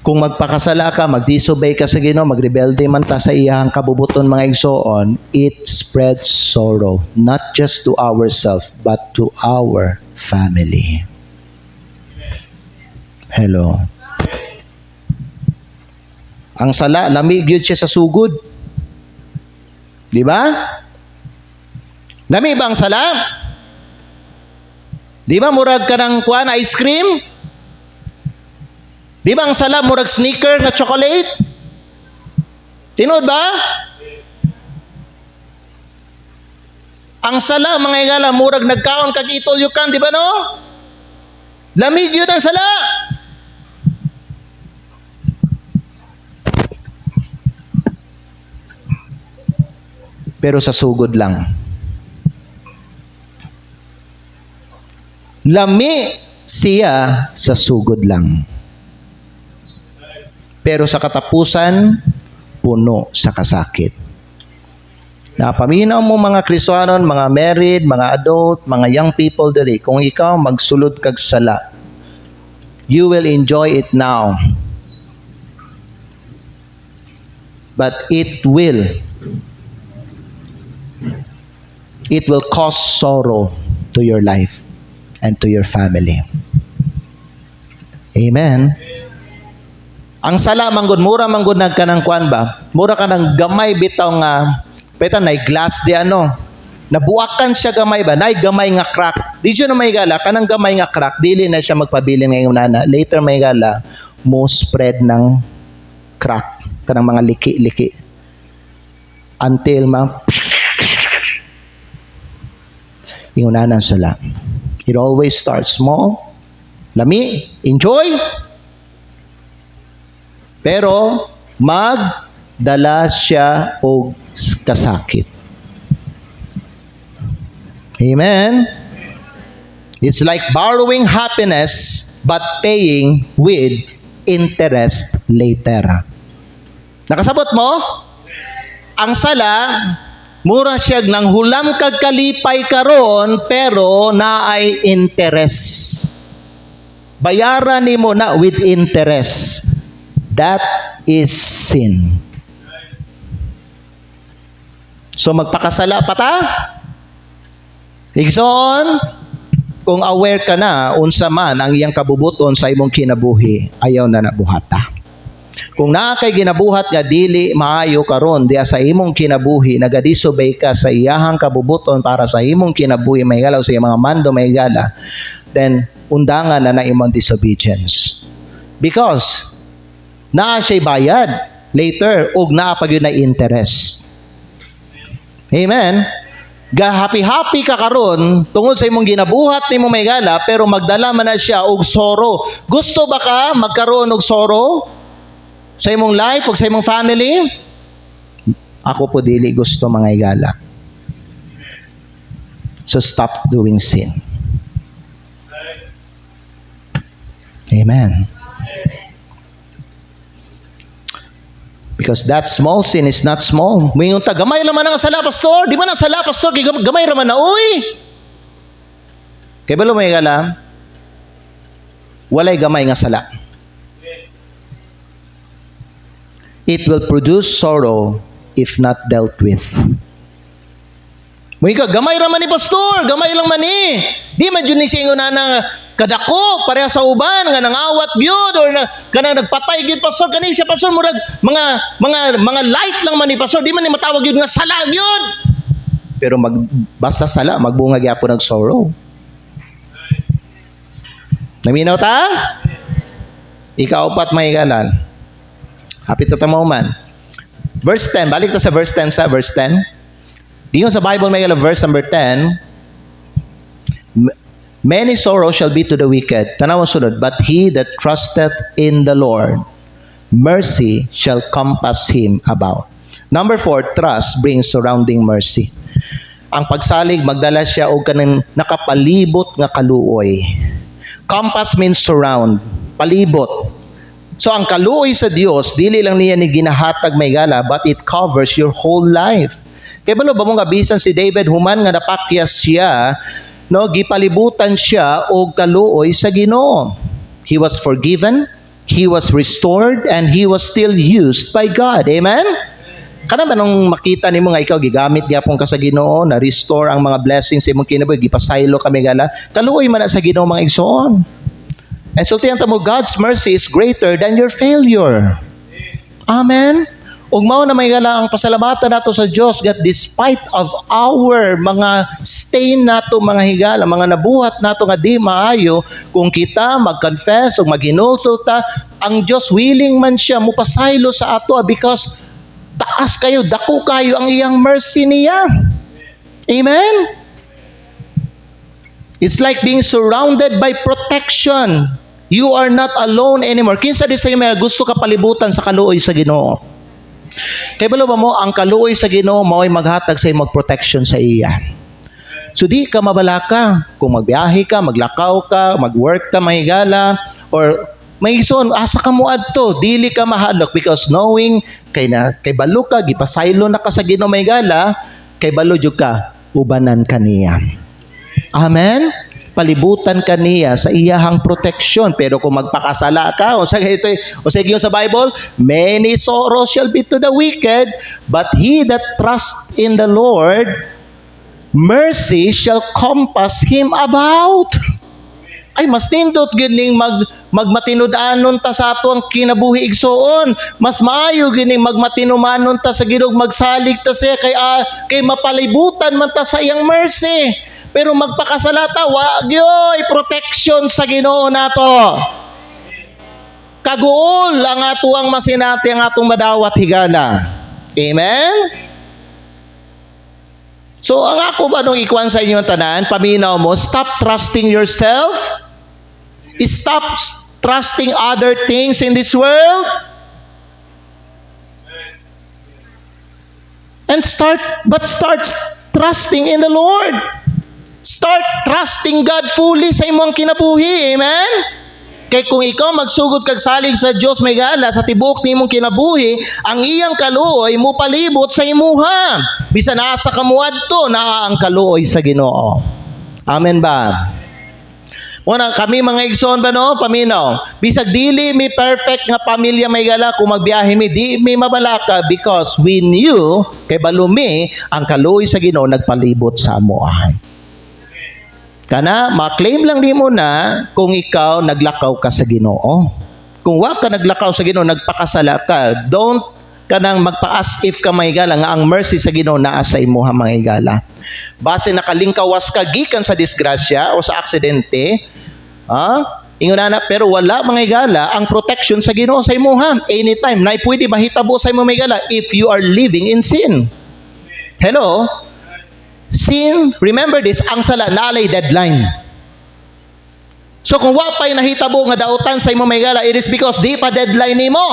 Kung magpakasala ka, mag-disobey ka sa Ginoo, magrebelde man ta sa iyang kabubuton mga igsoon, it spreads sorrow, not just to ourselves, but to our family. Hello. Ang sala, lamig yun siya sa sugod. Di ba? Lamig ba ang sala? Di ba murag ka ng kuan ice cream? Di ba ang sala murag sneaker nga chocolate? Tinod ba? Ang sala mga igala murag nagkaon kag itol yukan, di ba no? Lamig yun ang sala. Pero sa sugod lang. Lami siya sa sugod lang. Pero sa katapusan, puno sa kasakit. Napaminaw mo mga Kristohanon, mga married, mga adult, mga young people dali, kung ikaw magsulod kag sala, you will enjoy it now. But it will cause sorrow to your life and to your family. Amen. Ang sala manggod mura manggod nagkanang kuan ba? Mura ka ng gamay bitaw nga peta nay glass di ano. Nabuakan siya gamay ba? Nay gamay nga crack. Di siya na may gala kanang gamay nga crack dili na siya magpabilin ngayon nana. Later may gala mo spread ng crack kanang mga liki-liki until yung nanan sala. It always starts small. Lami, enjoy. Pero magdala siya og kasakit. Amen. It's like borrowing happiness but paying with interest later. Nakasabot mo? Ang sala, mura siya nang hulam kag kalipay karon pero naay interest. Bayaran nimo na with interest. That is sin. So magpakasala pa ta? Igsoon, kung aware ka na unsa man ang iyang kabubuton sa imong kinabuhi, ayaw na nabuhata. Kung naa kay ginabuhat nga dili maayo karon diya sa imong kinabuhi, nagadisobey ka sa iyahang kabubuton para sa imong kinabuhi, may galaw sa iyang mga mando, may gala, then undangan na imong disobedience. Because naa siya bayad later ug naa pa gyud na interest. Amen. Happy ka karon tungod sa imong ginabuhat nimo may gala, pero magdala man na siya og sorrow. Gusto ba ka magkaroon og sorrow sa imong life ug sa imong family? Ako po dili gusto mga igala. So stop doing sin. Amen. Because that small sin is not small. Mingon ta, gamay naman ang sala, pastor. Di man ang sala, pastor. Gamay naman na, uy. Kaya ba may gala? Walay gamay nga sala. It will produce sorrow if not dealt with. Mga gamay raman ni pastor. Gamay lang man ni. Di man dyan ni singo na kadako pareha sa uban nga nangawat gyud or kana nagpatay gyud pastor kani siya pastor murag mga light lang man ni pastor, di man ni matawag gyud nga sala gyud, pero basta sala magbunga gyapon ng sorrow. Naminaw ta? Ikaapat mahigalan, hapit ta man. Verse 10, balik ta sa verse 10 verse 10. Diyon sa Bible may verse number 10. Many sorrows shall be to the wicked. Tanaw sunod, but he that trusteth in the Lord, mercy shall compass him about. Number 4, trust brings surrounding mercy. Ang pagsalig, magdala siya og kanang nakapalibot nga kaluoy. Compass means surround, palibot. So ang kaluoy sa Dios, dili lang niya ni ginahatag may gala, but it covers your whole life. Kaya ba mo nga bisan si David, human nga napakyas siya, no, gipalibutan siya og kaluoy sa Ginoo. He was forgiven, he was restored, and he was still used by God. Amen? Kana ba nung makita nimo nga ikaw gigamit gyapon ka sa Ginoo, na restore ang mga blessings sa imong kinabuhi, gipasaylo kami gala, kaluoy man na sa Ginoo mga igsoon. And so tiyan mo, God's mercy is greater than your failure. Amen? Ug mao na may gala ang pasalamatan nato sa Dios, that despite of our mga stain nato mga higala, mga nabuhat nato nga di maayo, kung kita mag-confess ug maghinulsol ta, ang Dios willing man siya mupasaylo sa ato because taas kayo, dako kayo ang iyang mercy niya. Amen. It's like being surrounded by protection. You are not alone anymore. Kinsa di sa may gusto ka palibutan sa kaluoy sa Ginoo. Kaya ba mo, ang kaluoy sa Ginoo mao'y maghatag sa imong protection sa iya. So di ka mabalaka kung magbiyahe ka, maglakaw ka, magwork ka, mahigala, or may ison, asa ka mo adto, dili ka mahadlok because knowing kay balo ka, gipasaylo na ka sa Ginoo mahigala, kay balo jud ka, ubanan kaniya. Amen? Palibutan kaniya sa iyahang protection. Pero kung magpakasala ka, o sa yung sa Bible, many sorrows shall be to the wicked, but he that trusts in the Lord, mercy shall compass him about. Ay, mas nindot gining magmatinud-anon ta sa ato ang kinabuhi igsoon. Mas maayo gining magmatinumanon ta sa Ginoo, magsalig ta siya kay mapalibutan man ta sa iyang mercy. Pero magpakasalata, wag yoy protection sa Ginoo nato. Kaguol ang atuang masinati, ang atong madawat higala. Amen? So, ang ako ba nung ikuan sa inyong tanan, paminaw mo, stop trusting yourself. Stop trusting other things in this world. And start trusting in the Lord. Start trusting God fully sa imong kinabuhi. Amen? Kay kung ikaw magsugod kag salig sa Dios may gala sa tibuok nimong kinabuhi, ang iyang kaluoy mo palibot sa imuha. Bisan asa ka mo adto, naa ang kaluoy sa Ginoo. Amen ba? Una, kami mga igsoon ba no? Paminaw. Bisag dili mi perfect nga pamilya may gala kung magbiyahe mi, di mi mabalaka because we knew kay balumi ang kaluoy sa Ginoo nagpalibot sa amoa. Kana, ma-claim lang di mo na kung ikaw naglakaw ka sa Ginoo. Kung wa ka naglakaw sa Ginoo, nagpakasala ka, don't ka nang magpa-as if ka mga higala nga ang mercy sa Ginoo naa sa imuha mga higala. Base nakalingkawas ka gikan sa disgrasya o sa aksidente, ingon na, pero wala mga higala ang protection sa Ginoo sa imuha. Anytime na pwede mahitabo sa imo mga higala if you are living in sin. Hello? Sin, remember this, ang sala naalay deadline. So kung wa pay nahitabo nga dautan sa imo mga higala, it is because di pa deadline nimo.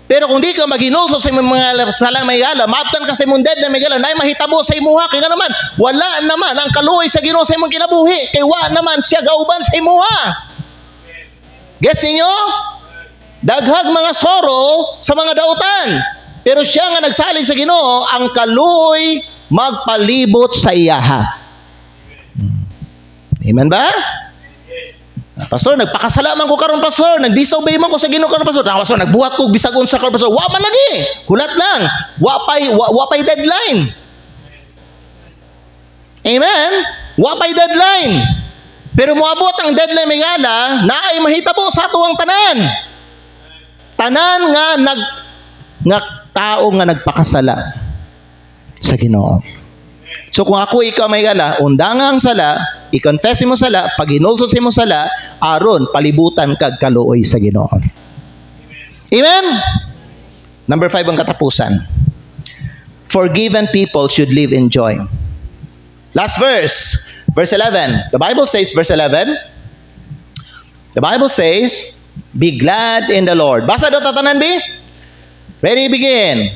Pero kung di ka maghinulso sa mga salang may gala, maabtan ka sa imong dead na may gala, na mahitabo sa imuha, kaya nga naman, wala naman ang kaluoy sa Ginoo sa imong kinabuhi, kaya wa naman siya gauban sa imuha. Gets ninyo? Daghag mga soro sa mga dautan, pero siya nga nagsalig sa Ginoo, ang kaluoy magpalibot sa iyaha. Amen ba? Pastor, nagpakasalaman ko karon pastor, nag-disobey man ko sa Ginoo karon pastor. Pastor, nagbuhat ko bisag unsa karon pastor. Wa man lagi. Hulat lang. Wa pay deadline. Amen. Wa pay deadline. Pero moabot ang deadline may gala, naay mahitabo sa atuang tanan. Tanan nga tao nga nagpakasala sa Ginoo. So kung ako ikaw may gala, undanga ang sala, i-confess mo sala, pag hinulso mo sala, aron palibutan kag kaluoy sa Ginoo. Amen? Number 5 ang katapusan. Forgiven people should live in joy. Last verse, verse 11. The Bible says, verse 11, the Bible says, be glad in the Lord. Basa daw tatanan, be? Ready, begin.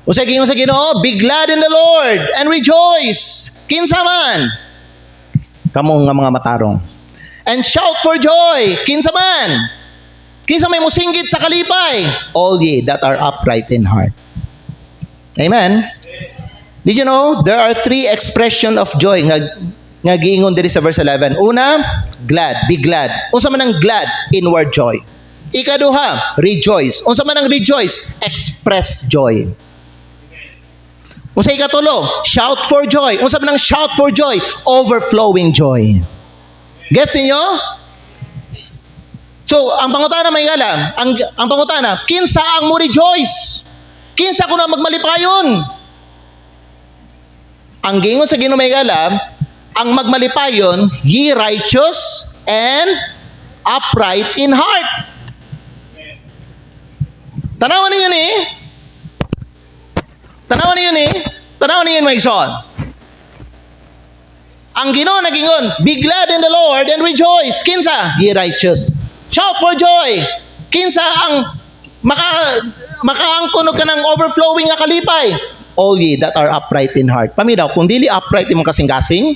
O sa Ginoo, be glad in the Lord and rejoice. Kinsa man? Kamo nga mga matarong. And shout for joy. Kinsa man? Kinsa may musinggit sa kalipay? All ye that are upright in heart. Amen? Did you know, there are 3 expression of joy nga giingon diri sa verse 11. Una, glad. Be glad. Unsa man ang glad? Inward joy. Ikaduha, rejoice. Unsa man ang rejoice? Express joy. Unsa ikatulo? Shout for joy. Unsa man ang shout for joy? Overflowing joy. Gets niyo? So, ang pangutana may gala, ang pangutana, kinsa ang mo rejoice? Kinsa ko na magmalipayon? Ang gingon sa Ginoo may gala, ang magmalipayon, ye righteous and upright in heart. Tanawan ninyo ni. Tanawan ninyo mga igsoon. Ang Ginoo nagingon, be glad in the Lord and rejoice. Kinsa? Ye righteous. Shout for joy. Kinsa ang makaangkon ka ng overflowing nga kalipay? All ye that are upright in heart. Paminaw, kung dili upright imong kasing-kasing,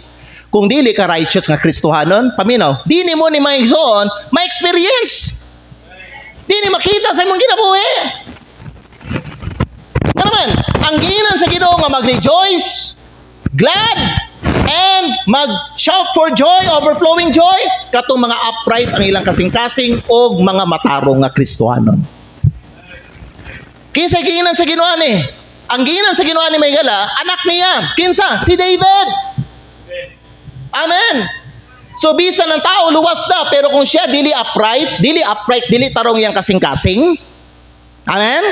kung dili ka righteous nga Kristohanon, paminaw, dili mo ni mga igsoon, ma-experience. Dili makita sa imong kinabuhi. Nga naman, ang giinan sa Ginoo nga mag-rejoice, glad, and mag-shout for joy, overflowing joy, katong mga upright ang ilang kasing-kasing o mga matarong nga Kristohanon. Kinsa giinan sa Ginoo ani? Ang giinan sa Ginoo ani may gala, anak niya. Kinsa? Si David. Amen. So bisan ng tao luwas na, pero kung siya dili upright, dili tarong yang kasing-kasing. Amen.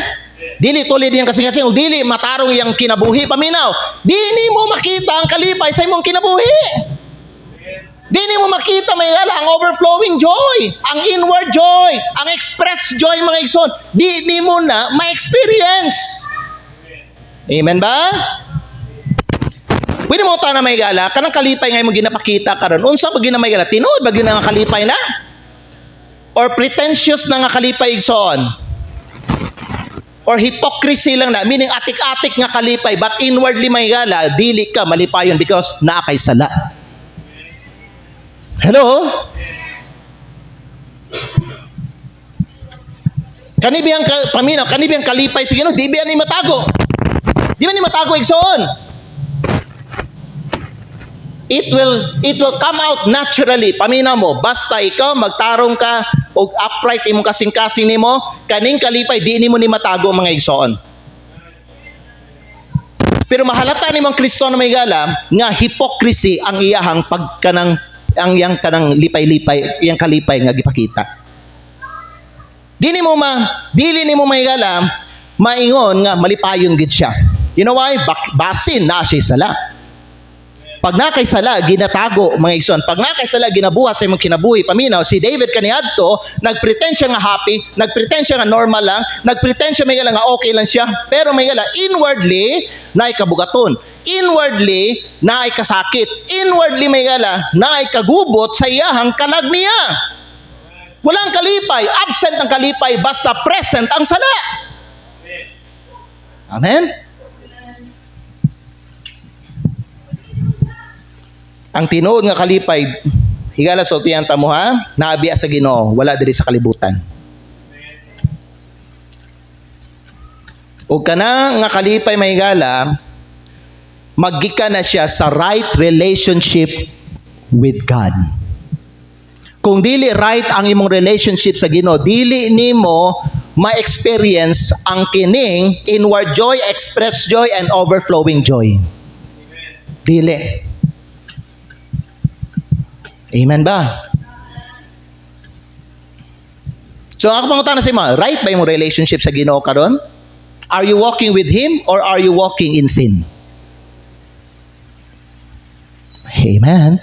Dili tulid yang kasing-kasing, o dili matarong yang kinabuhi, paminaw. Dili mo makita ang kalipay sa imong kinabuhi. Dili mo makita may gala ang overflowing joy, ang inward joy, ang express joy mga igsoon. Dili mo na ma-experience. Amen ba? Pwede mo ta na may gala, kanang kalipay nga mo ginapakita karon. Unsa ba ginamay gala? Tinuod ba ginang kalipay na? Or pretentious na nga kalipay igsoon? Or hypocrisy lang na, meaning atik-atik nga kalipay, but inwardly may gala, dili ka malipayon because naa kay sala. Hello? Kanibiyang paminaw, kanibiyang kalipay sa Ginoo, di ba ni matago? Di ba ni matago igsoon? It will come out naturally. Paminaw mo, basta ikaw magtarong ka o upright imong kasing-kasing nimo, kaning kalipay di nimo ni matago mga igsoon. Pero mahalata ni mga Kristiyano may gala nga hypocrisy ang iyahang pagkanang ang iyang kanang lipay-lipay, iyang kalipay nga gipakita. Dili ni mo may gala maingon nga malipayon gid siya. You know why? Basin na siya sala. Pag nakay sala, ginatago, mga igsoon. Pag nakay sala, ginabuhat sa imong kinabuhi. Paminaw, si David kaniadto, nagpretend siya nga happy, nagpretend siya nga normal lang, nagpretend siya may gala nga okay lang siya. Pero may gala, inwardly, naay kabugaton. Inwardly, naay kasakit. Inwardly, may gala, naay kagubot sa iyahang kalag niya. Walang kalipay. Absent ang kalipay, basta present ang sala. Amen? Ang tinuod nga kalipay, higala sa utihan ta mo ha, naabiya sa Ginoo, wala diri sa kalibutan. O kana nga kalipay mahigala, maggikan na siya sa right relationship with God. Kung dili right ang imong relationship sa Ginoo, dili nimo ma-experience ang kining inward joy, express joy, and overflowing joy. Dili. Amen ba? So ako pangutana sa imo, right ba yung relationship sa Ginoo karon? Are you walking with Him or are you walking in sin? Amen.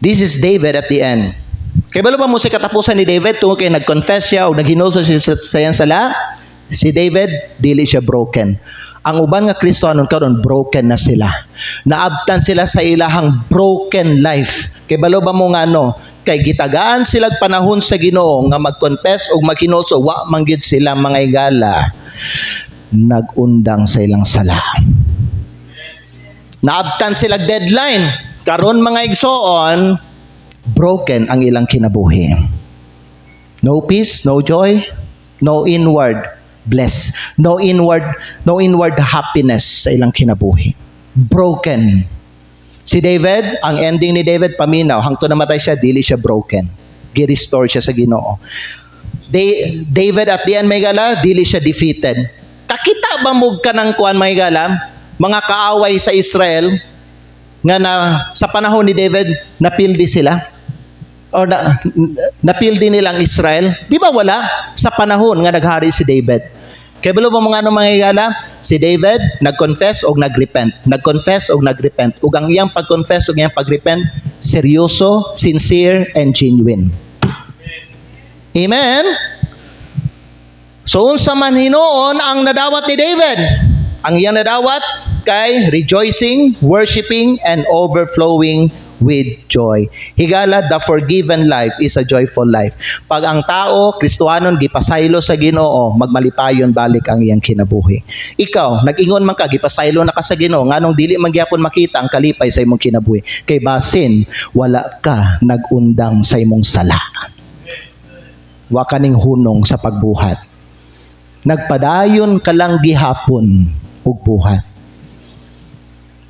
This is David at the end. Kaya ba mo sa katapusan ni David tungkol kay nag-confess siya o naghinulso siya sa iyang sala? Si David, dili siya broken. Ang uban nga Kristiyano karon broken na sila. Naabtan sila sa ilahang broken life. Kay balo ba mo nga kay gitagaan sila panahon sa Ginoo nga mag-confess o maghinulso, wa manggid sila mga igala. Nagundang sa ilang sala. Naabtan sila deadline. Karon mga igsoon, broken ang ilang kinabuhi. No peace, no joy, no inward bless. No inward happiness sa ilang kinabuhi. Broken. Si David, ang ending ni David, paminaw, hangtod namatay siya, dili siya broken. Gi-restore siya sa Ginoo. David at the end, may gala, dili siya defeated. Kakita ba mo ka ng kuan, may gala, mga kaaway sa Israel, nga na sa panahon ni David, napildi sila? O napildi nilang Israel? Di ba wala? Sa panahon nga naghari si David. Kaya bilo mo mga mga igala, si David nag-confess o nag-repent. Nag-confess o nag-repent. Ug ang iyang pag-confess o iyang pag-repent, seryoso, sincere, and genuine. Amen? So unsa man hinuon ang nadawat ni David? Ang iyang nadawat kay rejoicing, worshiping, and overflowing with joy. Higala, the forgiven life is a joyful life. Pag ang tao, Kristohanon, gipasaylo sa Ginoo, magmalipayon balik ang iyang kinabuhi. Ikaw, nag-ingon man ka, gipasaylo na ka sa Ginoo, nganong dili man gyapon makita ang kalipay sa imong kinabuhi. Kay basin, wala ka nagundang sa imong sala. Wa kaning hunong sa pagbuhat. Nagpadayon ka lang gihapon ug buhat.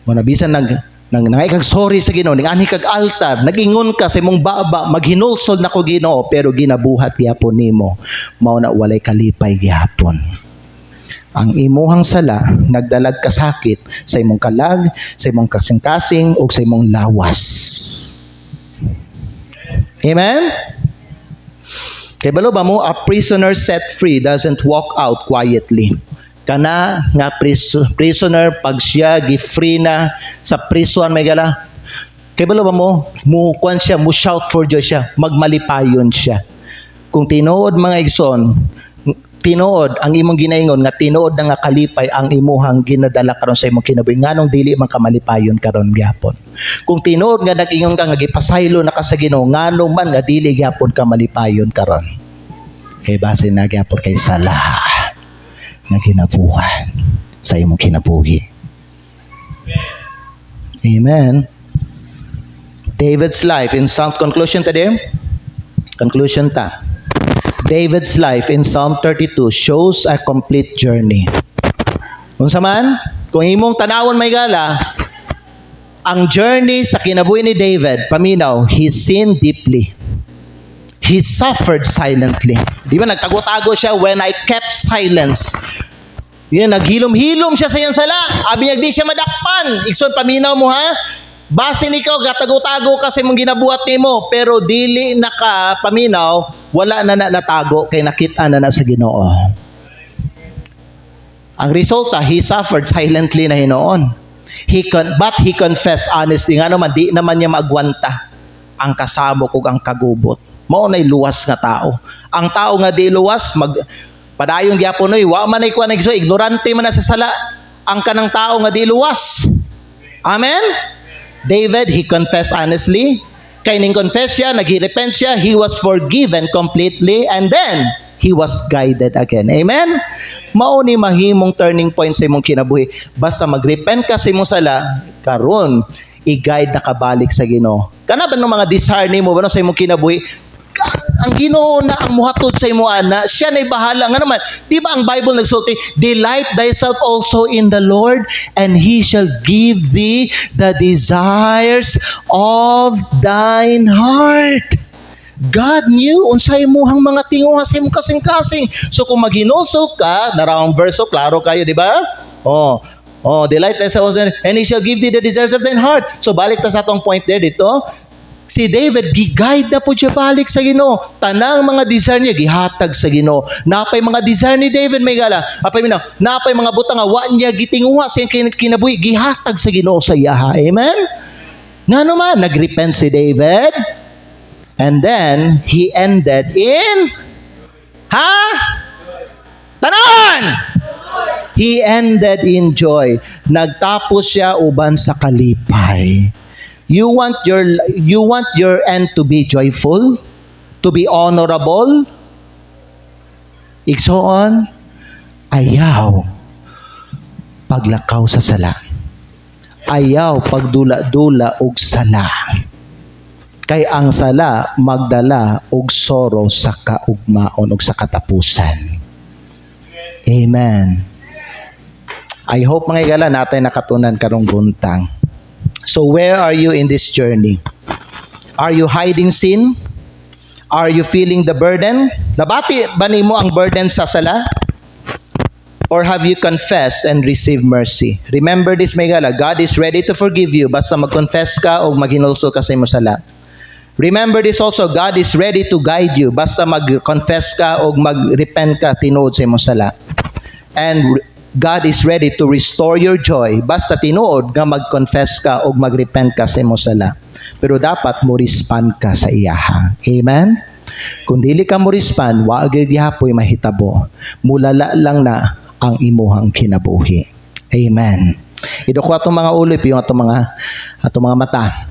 Muna bisan nangay kag sorry sa Ginoo, ningani kag altar, nagingon ka sa imong baba, maghinulsol na ko Ginoo, pero ginabuhat gyapon nimo. Mao na walay kalipay gyapon. Ang imuhang sala nagdalag ka sakit sa imong kalag, sa imong kasing-kasing ug sa imong lawas. Amen. Kay balo ba mo, a prisoner set free doesn't walk out quietly. Kana nga prisoner pag siya gi-free na sa prison may gala, kay balo ba mo kuan siya, mo shout for joy siya, magmalipayon siya. Kung tinuod mga igsoon, tinuod ang imong ginaingon nga tinuod na nga kalipay ang imuhang ginadala karon sa imong kinabuhi, nganong dili man ka malipayon karon gyapon. Kung tinuod nga nag-ingon ka nga gipasaylo na ka sa Ginoo, nganong man nga dili gyapon ka malipayon karon. Kay base na gyapon kay sala na kinabuhan sa imong kinabuhi. Amen. David's life in Psalm, conclusion today. Conclusion ta. David's life in Psalm 32 shows a complete journey. Unsa man, kung imong tanawon may gala, ang journey sa kinabuhi ni David, paminaw, he sinned deeply. He suffered silently. Di ba nagtago-tago siya, when I kept silence. Yan, naghilom-hilom siya sa iyang sala. Abi niya, di siya madakpan. Ikson, paminaw mo ha. Basin ikaw, gatago-tago kasi mong ginabuhat nimo, pero dili naka paminaw, wala na natago, kay nakita na sa Ginoo. Ang resulta, he suffered silently na hinoon. But he confessed honestly. Nga naman, di naman niya maagwanta ang kasamo kog ang kagubot. Mao nay luwas nga tao. Ang tao nga di luwas, padayong gyapon oy, wa man ay kuan nagso, ignorante man na sa sala. Ang kanang tao nga di luwas. Amen? David, he confessed honestly. Kay ning confess siya, nag-repent siya, he was forgiven completely, and then he was guided again. Amen? Mao ni mahimong turning point sa imong kinabuhi. Basta mag-repent ka sa imong sala, karon i-guide na kabalik sa Ginoo. Kana ba ng mga desire nimo ba sa imong kinabuhi? Ang Ginoo na ang muhatod sa imo ana, siya na'y bahala. Nga naman, di ba ang Bible nagsulti, delight thyself also in the Lord, and He shall give thee the desires of thine heart. God knew unsay imong mga tinguha sa imong kasing-kasing. So kung maghinulso ka, narawang verso, klaro kayo, di ba? Delight thyself also, and He shall give thee the desires of thine heart. So balik ta sa atong point there dito. Si David, gi-guide na po siya balik sa Ginoo. Tanang mga desire niya, gihatag sa Ginoo. Napay mga desire ni David, may gala. Napay mga butang nga, wa niya gitinguha sa kinabuhi, gihatag sa Ginoo sa iyaha. Amen? Nga naman, nagrepent si David. And then, he ended in, Tanan! He ended in joy. Nagtapos siya uban sa kalipay. You want your end to be joyful, to be honorable. Igsoon, ayaw paglakaw sa sala. Ayaw pagdula-dula og sala. Kay ang sala magdala og sorrow sa kaugmaon ug sa katapusan. Amen. I hope mga igala natin nakatunan karong buntang. So where are you in this journey? Are you hiding sin? Are you feeling the burden? Nabati ba nimo ang burden sa sala? Or have you confessed and received mercy? Remember this, Megala, God is ready to forgive you basta mag-confess ka o maghinulso ka sa imong sala. Remember this also, God is ready to guide you basta mag-confess ka o mag-repent ka tinuod sa imong sala. And God is ready to restore your joy basta tinuod nga mag-confess ka o mag-repent ka sa imong sala. Pero dapat mo respond ka sa iyaha. Amen? Kung dili ka mo respond, wa gyud gihapoy mahitabo. Mulala lang na ang imuhang kinabuhi. Amen. Idoko atong mga ulip yung atong mga mata.